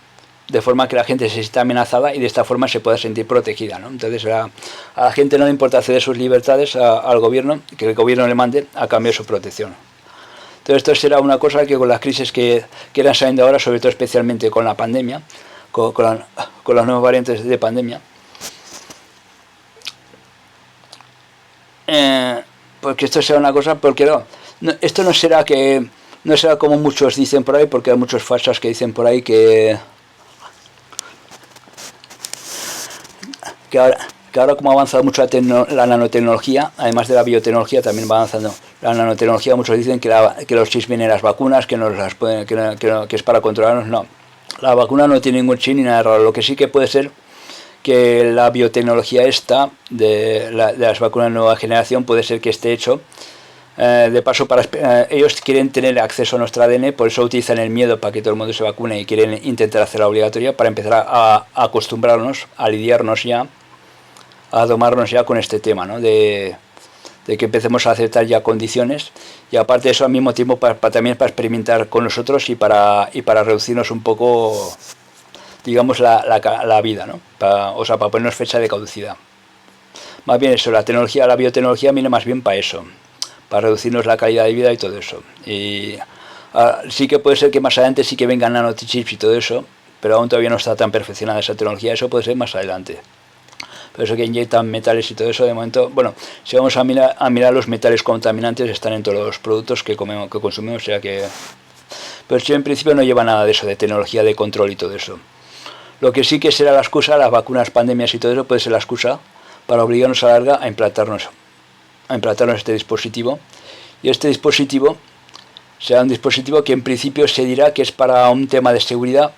de forma que la gente se sienta amenazada y de esta forma se pueda sentir protegida, ¿no? Entonces a la gente no le importa ceder sus libertades al gobierno, que el gobierno le mande a cambio de su protección. Entonces esto será una cosa que con las crisis que irán saliendo ahora, sobre todo especialmente con la pandemia, con las nuevas variantes de pandemia, porque esto será una cosa, porque esto no será como muchos dicen por ahí, porque hay muchos falsos que dicen por ahí que ahora como ha avanzado mucho la nanotecnología, además de la biotecnología también va avanzando la nanotecnología. Muchos dicen que los chips vienen en las vacunas, que es para controlarnos. No, la vacuna no tiene ningún chip ni nada raro. Lo que sí que puede ser que la biotecnología esta de las vacunas de nueva generación puede ser que esté hecho de paso ellos quieren tener acceso a nuestro ADN, por eso utilizan el miedo para que todo el mundo se vacune y quieren intentar hacerla obligatoria para empezar a acostumbrarnos, a lidiarnos ya, a tomarnos ya con este tema, ¿no? de que empecemos a aceptar ya condiciones, y aparte de eso al mismo tiempo también para experimentar con nosotros y para reducirnos un poco, digamos, la vida, ¿no? Para ponernos fecha de caducidad. Más bien eso, la biotecnología viene más bien para eso, para reducirnos la calidad de vida y todo eso. Y sí que puede ser que más adelante sí que vengan nanochips y todo eso, pero aún todavía no está tan perfeccionada esa tecnología. Eso puede ser más adelante. Pero eso que inyectan metales y todo eso, de momento, bueno, si vamos a mirar los metales contaminantes, están en todos los productos que consumimos, o sea que... Pero sí, en principio no lleva nada de eso, de tecnología de control y todo eso. Lo que sí que será la excusa, las vacunas, pandemias y todo eso, puede ser la excusa para obligarnos a la larga a implantarnos este dispositivo. Y este dispositivo será un dispositivo que en principio se dirá que es para un tema de seguridad,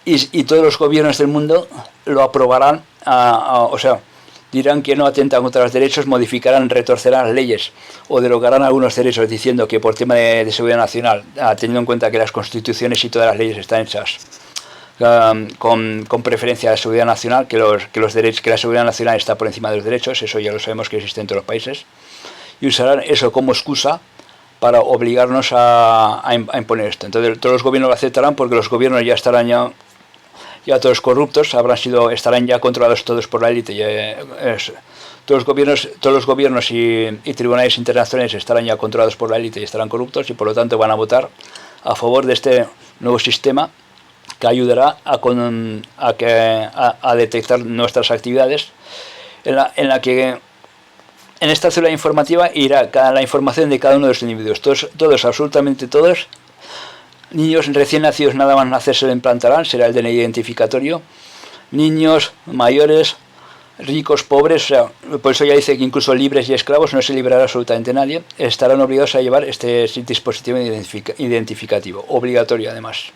y todos los gobiernos del mundo lo aprobarán, o sea, dirán que no atentan contra los derechos, modificarán, retorcerán las leyes o derogarán algunos derechos diciendo que por tema de seguridad nacional, teniendo en cuenta que las constituciones y todas las leyes están hechas con preferencia a la seguridad nacional, que la seguridad nacional está por encima de los derechos, eso ya lo sabemos que existe en todos los países, y usarán eso como excusa para obligarnos a imponer esto. Entonces todos los gobiernos lo aceptarán, porque los gobiernos ya estarán ya todos corruptos, estarán ya controlados todos por la élite. Todos los gobiernos y tribunales internacionales estarán ya controlados por la élite y estarán corruptos, y por lo tanto van a votar a favor de este nuevo sistema que ayudará a detectar nuestras actividades, en esta célula informativa irá la información de cada uno de los individuos. Todos, absolutamente todos, niños recién nacidos nada más nacer se lo implantarán, será el DNI identificatorio. Niños, mayores, ricos, pobres, o sea, por eso ya dice que incluso libres y esclavos, no se librará absolutamente nadie, estarán obligados a llevar este dispositivo identificativo, obligatorio además.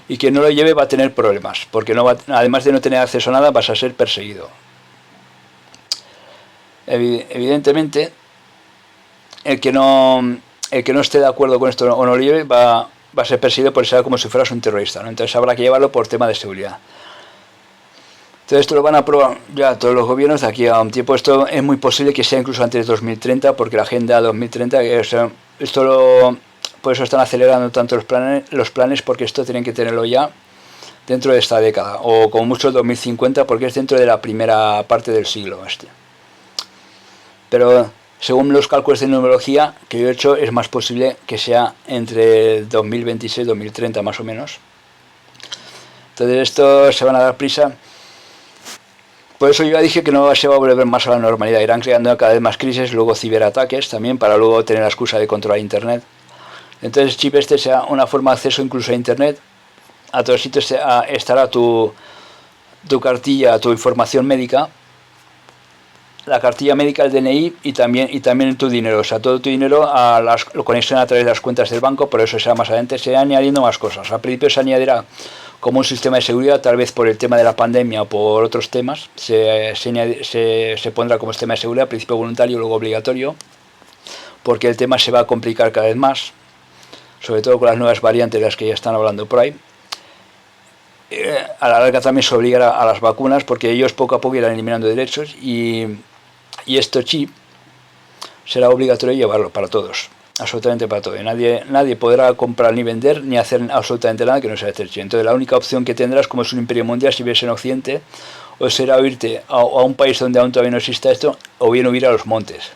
Y quien no lo lleve va a tener problemas, porque además de no tener acceso a nada, vas a ser perseguido. Evidentemente, el que no esté de acuerdo con esto o no lo lleve va a ser perseguido, por ser como si fueras un terrorista, ¿no? Entonces habrá que llevarlo por tema de seguridad. Entonces esto lo van a aprobar ya todos los gobiernos de aquí a un tiempo. Esto es muy posible que sea incluso antes de 2030, porque la Agenda 2030, por eso están acelerando tanto los planes, porque esto tienen que tenerlo ya dentro de esta década, o como mucho el 2050, porque es dentro de la primera parte del siglo este. Pero según los cálculos de numerología que yo he hecho, es más posible que sea entre 2026 y 2030 más o menos. Entonces esto se van a dar prisa. Por eso yo ya dije que no se va a volver más a la normalidad. Irán creando cada vez más crisis, luego ciberataques también, para luego tener la excusa de controlar Internet. Entonces el chip este sea una forma de acceso incluso a Internet. A todos sitios estará tu cartilla, tu información médica, la cartilla médica, el DNI y también tu dinero. O sea, todo tu dinero lo conexiona a través de las cuentas del banco, por eso será más adelante. Se irán añadiendo más cosas. Al principio se añadirá como un sistema de seguridad, tal vez por el tema de la pandemia o por otros temas. Se pondrá como sistema de seguridad, al principio voluntario, luego obligatorio, porque el tema se va a complicar cada vez más, sobre todo con las nuevas variantes de las que ya están hablando por ahí. A la larga también se obligará a las vacunas, porque ellos poco a poco irán eliminando derechos y este chip será obligatorio llevarlo para todos, absolutamente para todos. Nadie podrá comprar ni vender ni hacer absolutamente nada que no sea este chip. Entonces la única opción que tendrás, como es un imperio mundial, si vives en Occidente, o será irte a un país donde aún todavía no exista esto, o bien huir a los montes,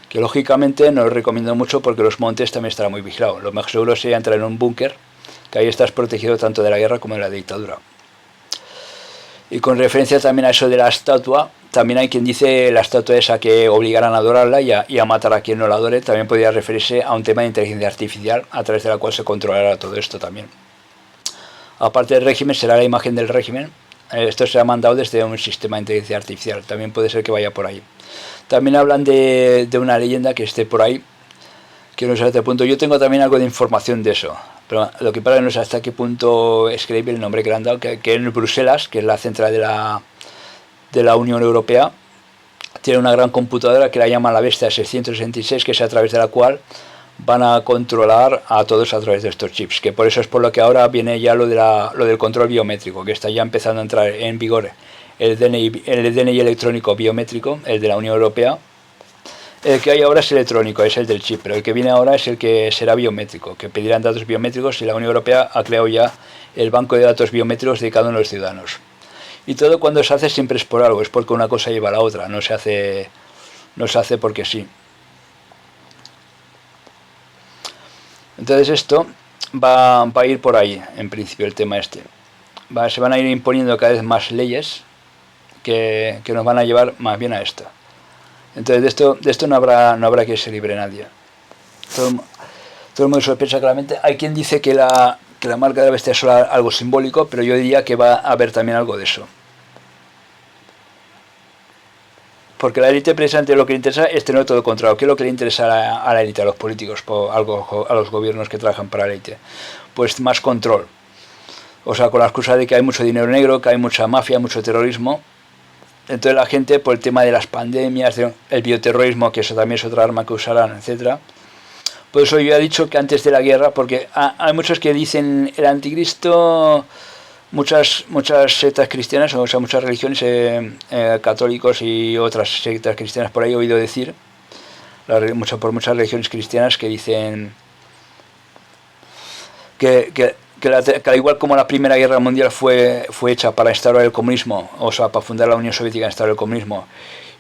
que lógicamente no lo recomiendo mucho, porque los montes también estarán muy vigilados. Lo más seguro sería entrar en un búnker, que ahí estás protegido tanto de la guerra como de la dictadura. Y con referencia también a eso de la estatua, también hay quien dice la estatua esa que obligarán a adorarla y a matar a quien no la adore. También podría referirse a un tema de inteligencia artificial, a través de la cual se controlará todo esto también. Aparte del régimen, será la imagen del régimen. Esto será mandado desde un sistema de inteligencia artificial, también puede ser que vaya por ahí. También hablan de una leyenda que esté por ahí, que no sé hasta qué punto. Yo tengo también algo de información de eso, pero lo que pasa es que no sé hasta qué punto es creíble el nombre que le han dado, que en Bruselas, que es la central de la Unión Europea, tiene una gran computadora que la llaman la Bestia 666, que es a través de la cual van a controlar a todos a través de estos chips, que por eso es por lo que ahora viene ya lo del control biométrico, que está ya empezando a entrar en vigor el DNI electrónico biométrico, el de la Unión Europea. El que hay ahora es electrónico, es el del chip, pero el que viene ahora es el que será biométrico, que pedirán datos biométricos, y la Unión Europea ha creado ya el banco de datos biométricos de cada uno de los ciudadanos. Y todo cuando se hace siempre es por algo, es porque una cosa lleva a la otra, no se hace porque sí. Entonces esto va a ir por ahí, en principio, el tema este. Se van a ir imponiendo cada vez más leyes que nos van a llevar más bien a esto. Entonces de esto no habrá que se libre nadie. Todo el mundo sospecha claramente. Hay quien dice que la marca de la bestia es solo algo simbólico, pero yo diría que va a haber también algo de eso. Porque la élite, precisamente, lo que le interesa es tener todo controlado. ¿Qué es lo que le interesa a la élite, a los políticos, a los gobiernos que trabajan para la élite? Pues más control. O sea, con la excusa de que hay mucho dinero negro, que hay mucha mafia, mucho terrorismo. Entonces la gente, por el tema de las pandemias, el bioterrorismo, que eso también es otra arma que usarán, etc. Por eso yo he dicho que antes de la guerra, porque hay muchos que dicen el anticristo, muchas sectas cristianas, o sea, muchas religiones, católicos y otras sectas cristianas por ahí he oído decir, por muchas religiones cristianas que dicen que al igual como la Primera Guerra Mundial fue hecha para instaurar el comunismo, o sea, para fundar la Unión Soviética e instaurar el comunismo,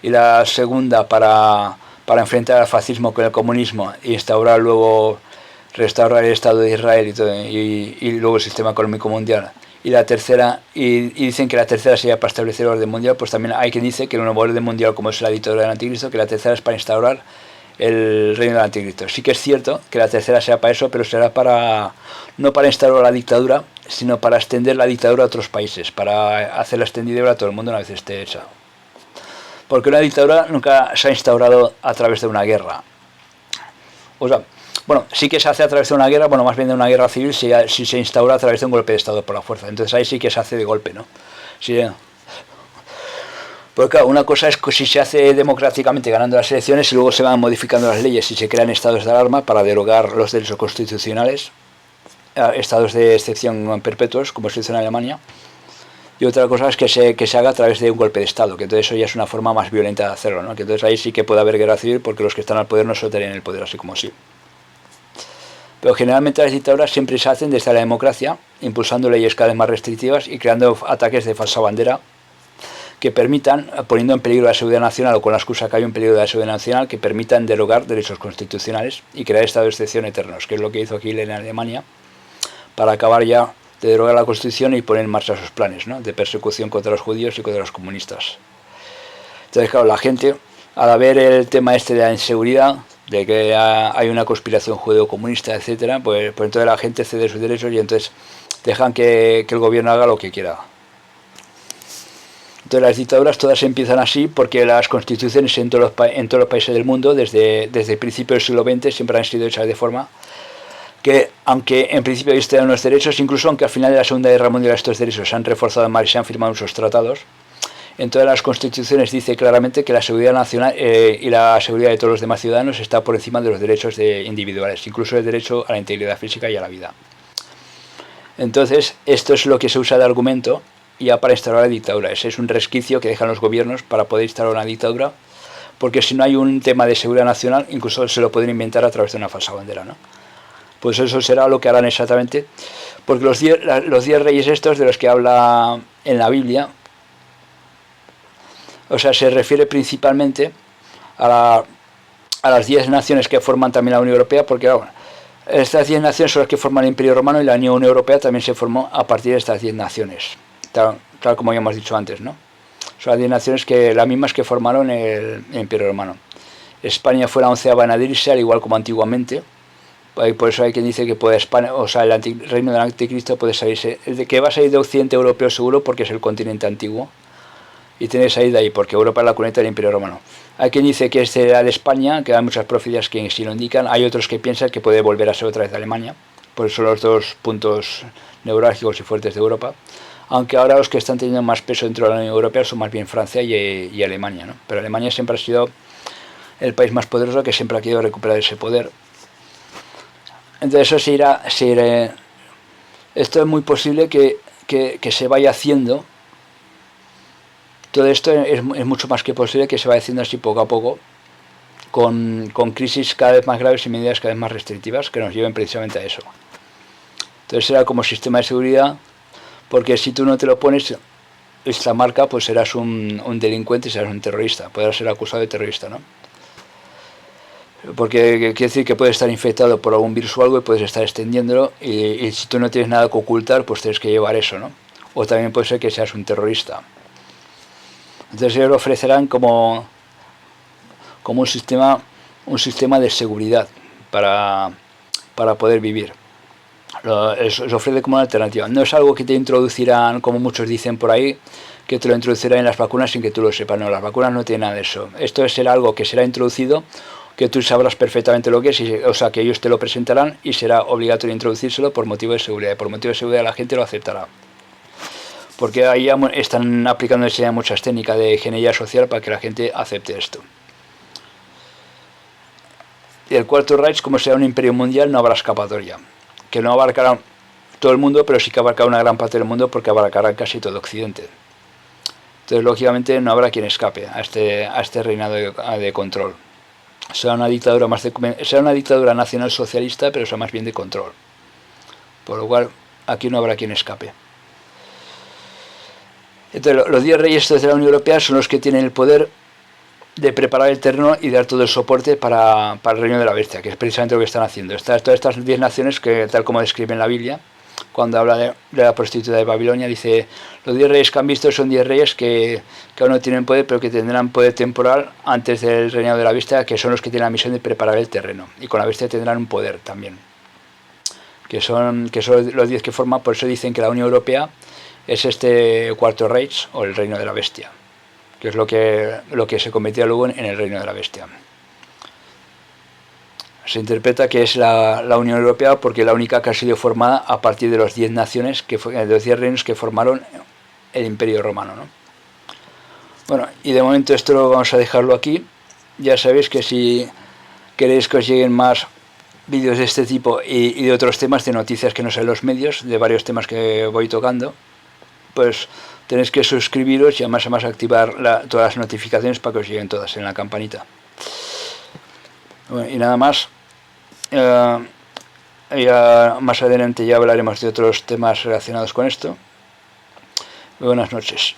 y la segunda para enfrentar al fascismo con el comunismo e restaurar el Estado de Israel y luego el sistema económico mundial, y la tercera, y dicen que la tercera sería para establecer el orden mundial, pues también hay quien dice que el nuevo orden mundial, como es la dictadura del anticristo, que la tercera es para instaurar el reino del anticristo. Sí que es cierto que la tercera sea para eso, pero será no para instaurar la dictadura, sino para extender la dictadura a otros países, para hacerla extendida a todo el mundo una vez esté hecha. Porque una dictadura nunca se ha instaurado a través de una guerra. O sea, bueno, sí que se hace a través de una guerra, bueno, más bien de una guerra civil, si se instaura a través de un golpe de Estado por la fuerza. Entonces ahí sí que se hace de golpe, ¿no? Sí. Porque claro, una cosa es que si se hace democráticamente ganando las elecciones y luego se van modificando las leyes y se crean estados de alarma para derogar los derechos constitucionales, estados de excepción perpetuos, como se hizo en Alemania. Y otra cosa es que se haga a través de un golpe de Estado, que entonces eso ya es una forma más violenta de hacerlo, ¿no? Que entonces ahí sí que puede haber guerra civil porque los que están al poder no soltarían el poder así como así. Pero generalmente las dictaduras siempre se hacen desde la democracia, impulsando leyes cada vez más restrictivas y creando ataques de falsa bandera que permitan, poniendo en peligro la seguridad nacional o con la excusa que hay un peligro de la seguridad nacional, que permitan derogar derechos constitucionales y crear estados de excepción eternos, que es lo que hizo Hitler en Alemania, para acabar ya de derogar la Constitución y poner en marcha sus planes, ¿no?, de persecución contra los judíos y contra los comunistas. Entonces, claro, la gente, al ver el tema este de la inseguridad, de que hay una conspiración judeo-comunista, etcétera, pues entonces la gente cede sus derechos y entonces dejan que el gobierno haga lo que quiera. Entonces las dictaduras todas empiezan así porque las constituciones en todos los países del mundo, desde el principio del siglo XX, siempre han sido hechas de forma que, aunque en principio existían unos derechos, incluso aunque al final de la Segunda Guerra Mundial estos derechos se han reforzado más y se han firmado muchos tratados, en todas las constituciones dice claramente que la seguridad nacional y la seguridad de todos los demás ciudadanos está por encima de los derechos individuales, incluso el derecho a la integridad física y a la vida. Entonces, esto es lo que se usa de argumento ya para instaurar la dictadura. Ese es un resquicio que dejan los gobiernos para poder instaurar una dictadura, porque si no hay un tema de seguridad nacional, incluso se lo pueden inventar a través de una falsa bandera, ¿no? Pues eso será lo que harán exactamente, porque los 10 reyes estos de los que habla en la Biblia, o sea, se refiere principalmente a las 10 naciones que forman también la Unión Europea, porque bueno, estas 10 naciones son las que forman el Imperio Romano y la Unión Europea también se formó a partir de estas 10 naciones, tal como ya hemos dicho antes, ¿no? Son las 10 naciones que las mismas que formaron el Imperio Romano. España fue la 11ª en adherirse, al igual como antiguamente. Por eso hay quien dice que puede España, o sea, el reino del anticristo puede salirse, que va a salir de Occidente europeo seguro porque es el continente antiguo y tiene que salir de ahí porque Europa es la cuneta del Imperio Romano. Hay quien dice que será de España, que hay muchas profecías que sí lo indican. Hay otros que piensan que puede volver a ser otra vez de Alemania, por eso son los dos puntos neurálgicos y fuertes de Europa, aunque ahora los que están teniendo más peso dentro de la Unión Europea son más bien Francia y Alemania, ¿no? Pero Alemania siempre ha sido el país más poderoso, que siempre ha querido recuperar ese poder. Entonces eso se irá. Esto es muy posible que se vaya haciendo. Todo esto es mucho más que posible que se vaya haciendo así poco a poco, con crisis cada vez más graves y medidas cada vez más restrictivas que nos lleven precisamente a eso. Entonces será como sistema de seguridad, porque si tú no te lo pones esta marca, pues serás un delincuente y serás un terrorista, podrás ser acusado de terrorista, ¿no? Porque quiere decir que puedes estar infectado por algún virus o algo y puedes estar extendiéndolo, y si tú no tienes nada que ocultar, pues tienes que llevar eso, ¿no? O también puede ser que seas un terrorista. Entonces ellos lo ofrecerán como un sistema de seguridad para poder vivir. Se ofrece como una alternativa. No es algo que te introducirán, como muchos dicen por ahí, que te lo introducirán en las vacunas sin que tú lo sepas. No, las vacunas no tienen nada de eso. Esto será algo que será introducido, que tú sabrás perfectamente lo que es, o sea, que ellos te lo presentarán y será obligatorio introducírselo por motivo de seguridad. Y por motivo de seguridad la gente lo aceptará. Porque ahí están aplicando ya muchas técnicas de ingeniería social para que la gente acepte esto. Y el Cuarto Reich, como será un imperio mundial, no habrá escapatoria. Que no abarcará todo el mundo, pero sí que abarcará una gran parte del mundo porque abarcará casi todo Occidente. Entonces, lógicamente, no habrá quien escape a este reinado de control. Será una dictadura nacional socialista, pero será más bien de control. Por lo cual, aquí no habrá quien escape. Entonces, los 10 reyes de la Unión Europea son los que tienen el poder de preparar el terreno y dar todo el soporte para el reino de la bestia, que es precisamente lo que están haciendo. Todas estas 10 naciones, que tal como describe en la Biblia, cuando habla de la prostituta de Babilonia, dice: los 10 reyes que han visto son 10 reyes que aún no tienen poder, pero que tendrán poder temporal antes del reinado de la bestia, que son los que tienen la misión de preparar el terreno, y con la bestia tendrán un poder también, que son los 10 que forman. Por eso dicen que la Unión Europea es este Cuarto Reich, o el reino de la bestia, que es lo que se convertirá luego en el reino de la bestia. Se interpreta que es la Unión Europea porque es la única que ha sido formada a partir de los 10 naciones, de los 10 reinos que formaron el Imperio Romano, ¿no? Bueno, y de momento esto lo vamos a dejarlo aquí. Ya sabéis que si queréis que os lleguen más vídeos de este tipo y de otros temas, de noticias que no sé en los medios, de varios temas que voy tocando, pues tenéis que suscribiros y además activar todas las notificaciones para que os lleguen todas en la campanita. Bueno, y nada más. Ya más adelante ya hablaremos de otros temas relacionados con esto. Buenas noches.